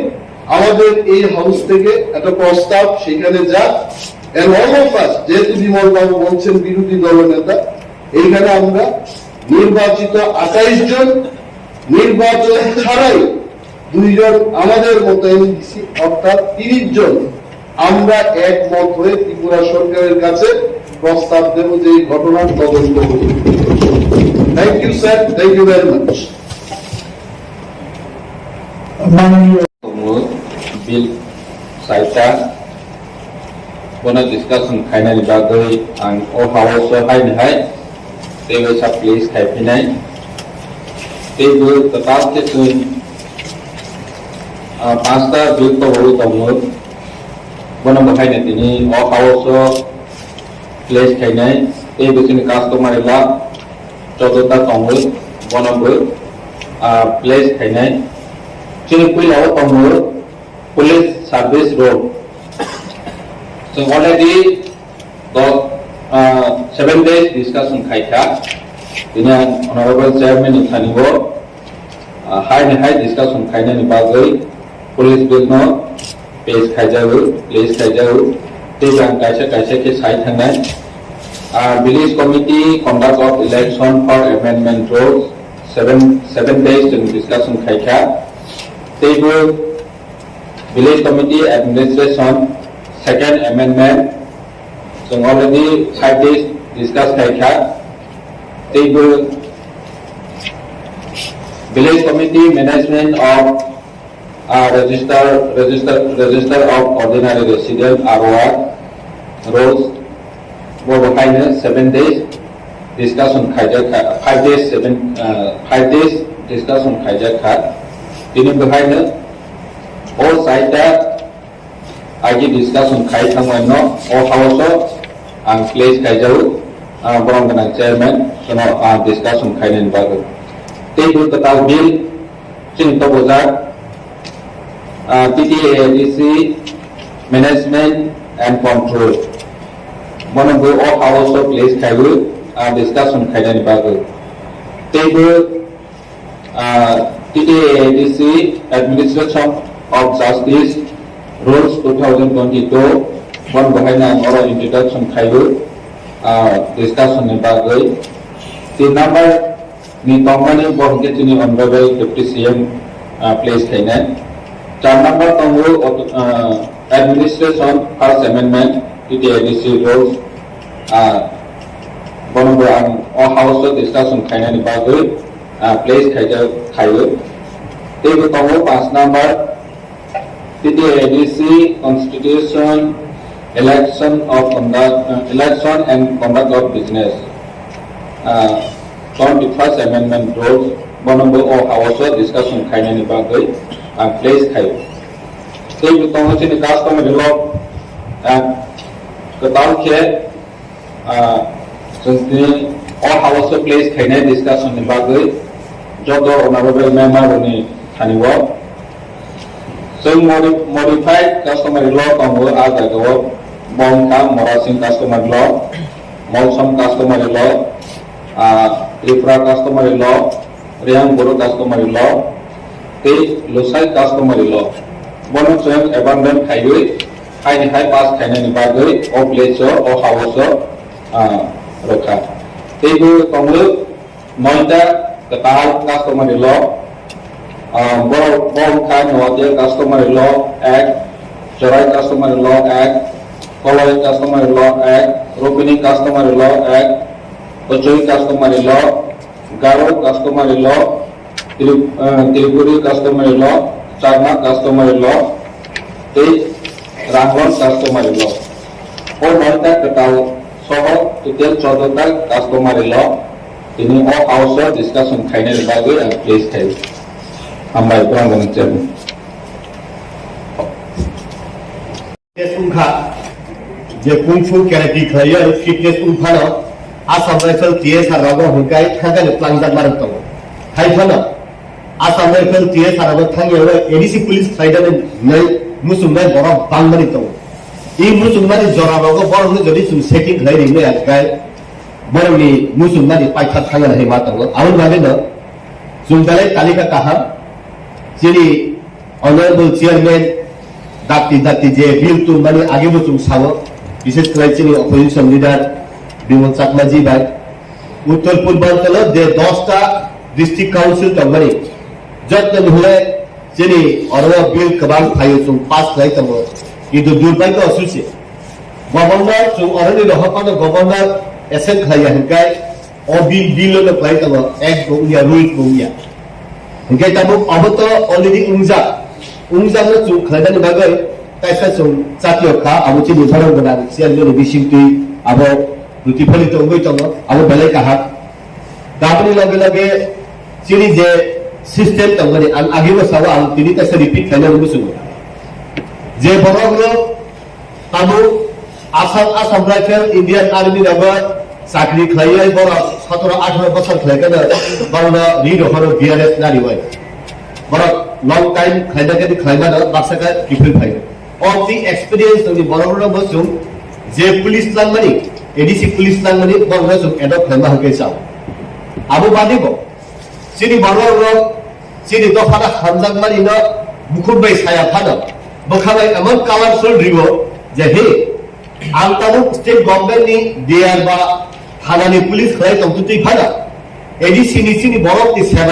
আমাদের এই হাউস থেকে একটা প্রস্তাব সেখানে যাক, এন্ড অল অফ আস, যেহেতু বিমল বাবু বলছেন বিরোধী দলনেতা, এইখানে আমরা নির্বাচিত 28 জন, নির্বাচন ছাড়াই 2 জন আমাদের মতো এনডিসি, অর্থাৎ 30 জন আমরা একমত হয়ে ত্রিপুরা সরকারের কাছে প্রস্তাব দেব যে এই ঘটনার তদন্ত হবে। Thank you sir, thank you very much. Bill साइटा डिस्कसन खायनायनि बागै आं हाउसाव हायनोहाय बेबायसा प्लेस खायफैनाय बेबो गोबां जों 5टा बिल दङ बनांगौ हायनो दिनै हाउसाव प्लेस खायनाय बेबो जोंनि कास्टमारि ला 14टा दङ बनांगौ प्लेस खायनाय जोंनि फैलाव दङ पुलिस सर्विस रोड जों अलरेडी 7 days discussion खायखा दिनै अनरेबल चेयरमैन थानिबो हाय डिस्कसन खायनायनि बागै पुलिस बिल न पेज खायजायो प्लेस खायजायो तेजां कायसे के साइड थांनाय village committee conduct of election for amendment road 7 days जों discussion खायखा तेबो Village Committee Administration Second Amendment so already 5 days discussed Khlaikha table Village Committee Management of Register of Ordinary Resident ROR Roads Bobo 7 days discussion Khlaikha 5 days discussion Khlaikha Dini behind all side आगे discussion खायखांबायनो all house आं place खायजायो बरं गोनां chairman जोंनो discussion खायनायनि बागै table total bill जों तबजा TTAADC management and control बनंगो all house प्लेस खायबो डिस्कसन खायनायनि बागै table TTAADC Administration of Justice Rules 2022 one behind oral introduction खायबो discussion नि बागै 3 number नि तंगमानि बहकेटिनि honorable deputy CM place खायनाय 4 number तंगो administration first amendment TTAADC rules बनंगो आं हाउस discussion खायनायनि बागै place खायो तेबो तंगो 5 number TTAADC Constitution Election and Conduct of Business 21st Amendment Rules Bonambo or House discussion खायनायनि बागै place खायो तेबो तंगो जोंनि customary law गोबां के जोंनि House place खायनाय discussion नि बागै जद honorable member नि थानिबो जों modified customary law दङो आगागो बंखा मरासिं customary law मौसम customary law Tripura customary law रियांगबोरो customary law ते लुसाइ customary law बनो जों abandon खायो हाय पास खायनायनि बागै ओ प्लेस ओ हाउस रखा तेबो दङो 9टा गोटाल customary law Bongka Noadia Customary Law Act, Jorai Customary Law Act, Koloi Customary Law Act, Rupini Customary Law Act, Ochui Customary Law, Garo Customary Law, Tripuri Customary Law, Charna Customary Law, Rangon Customary Law. All Malta Katal Soho to tell Chodotak Customary Law, in all house discussion Kainer Bagay and place test. Ambai kurang dengan cermin. Fitness je kungfu karate khaya fitness no asam rifle TSR rago hukai thaga ne plan jar marang tong. Hai phana asam rifle TSR rago thang yawa ADC police side ne nai musumai bora bangmani tong. Ei musumai jora rago bor ne jodi sum setting khai ri ne atkai bor ni musumai paitha thanga ne ma tong. Aun bale no sumdale talika kaha Jadi honourable chairman দাপ্তি যে bill তুল মানে আগে বছর Sao বিশেষ করে চিনি opposition leader Bimal চাকমাজি ভাই উত্তর পূর্বাঞ্চল যে 10টা ডিস্ট্রিক্ট কাউন্সিল তংমানি যত্ন হলে চিনি অরবা বিল কবাং ফাইও চুং পাস খাই তঙ্গ কিন্তু দুর্ভাগ্য অসুছে গভর্নর চুং অরনি রহপানো গভর্নর এসেন খাইয়া হিকাই ও বিল খাই তঙ্গ এক বউয়া রুল বউয়া হিকাই তাবো অবত অলরেডি উংজা চুং খাইদানি বাগৈ তাইসা চুং জাতীয় খা আবো চিনি ধরন গোনা সিয়াল বিসিংতুই আবো রুটি ফলিত অঙ্গই তঙ্গ আবো বেলাই কাহা দাবনি লগে লগে চিনি যে সিস্টেম তঙ্গনি আন আগে বসাও আন তিনি তাইসা রিপিট খাইনা বুঝুন যে বড়গুলো তাবো আসাম রাইফেল ইন্ডিয়ান আর্মি রাবার চাকরি খাইয়াই বড় 17-18 বছর খাইকানা বড় রি রহর বিআরএস নারী হয় বড় লং টাইম খাইনাকে খাইনা বাক্সাকা কিফিল খাই অল দি এক্সপেরিয়েন্স তঙ্গি বড় বড় বসুম যে পুলিশ লাংমানি এডিসি পুলিশ লাংমানি বড় জুম এডপ খাইমা হকে চাও আবু বাদিব চিনি বড় চিনি দফানা খামজাংমানি ন মুকুট বাই ছায়া ফানা বখাবাই এমন কালারফুল রিব যে হে আং তামুক স্টেট গভর্নমেন্টনি ডিআর বা থানানি পুলিশ খাই তংতুই ফানা এডিসি নিচিনি বড় তি সেবা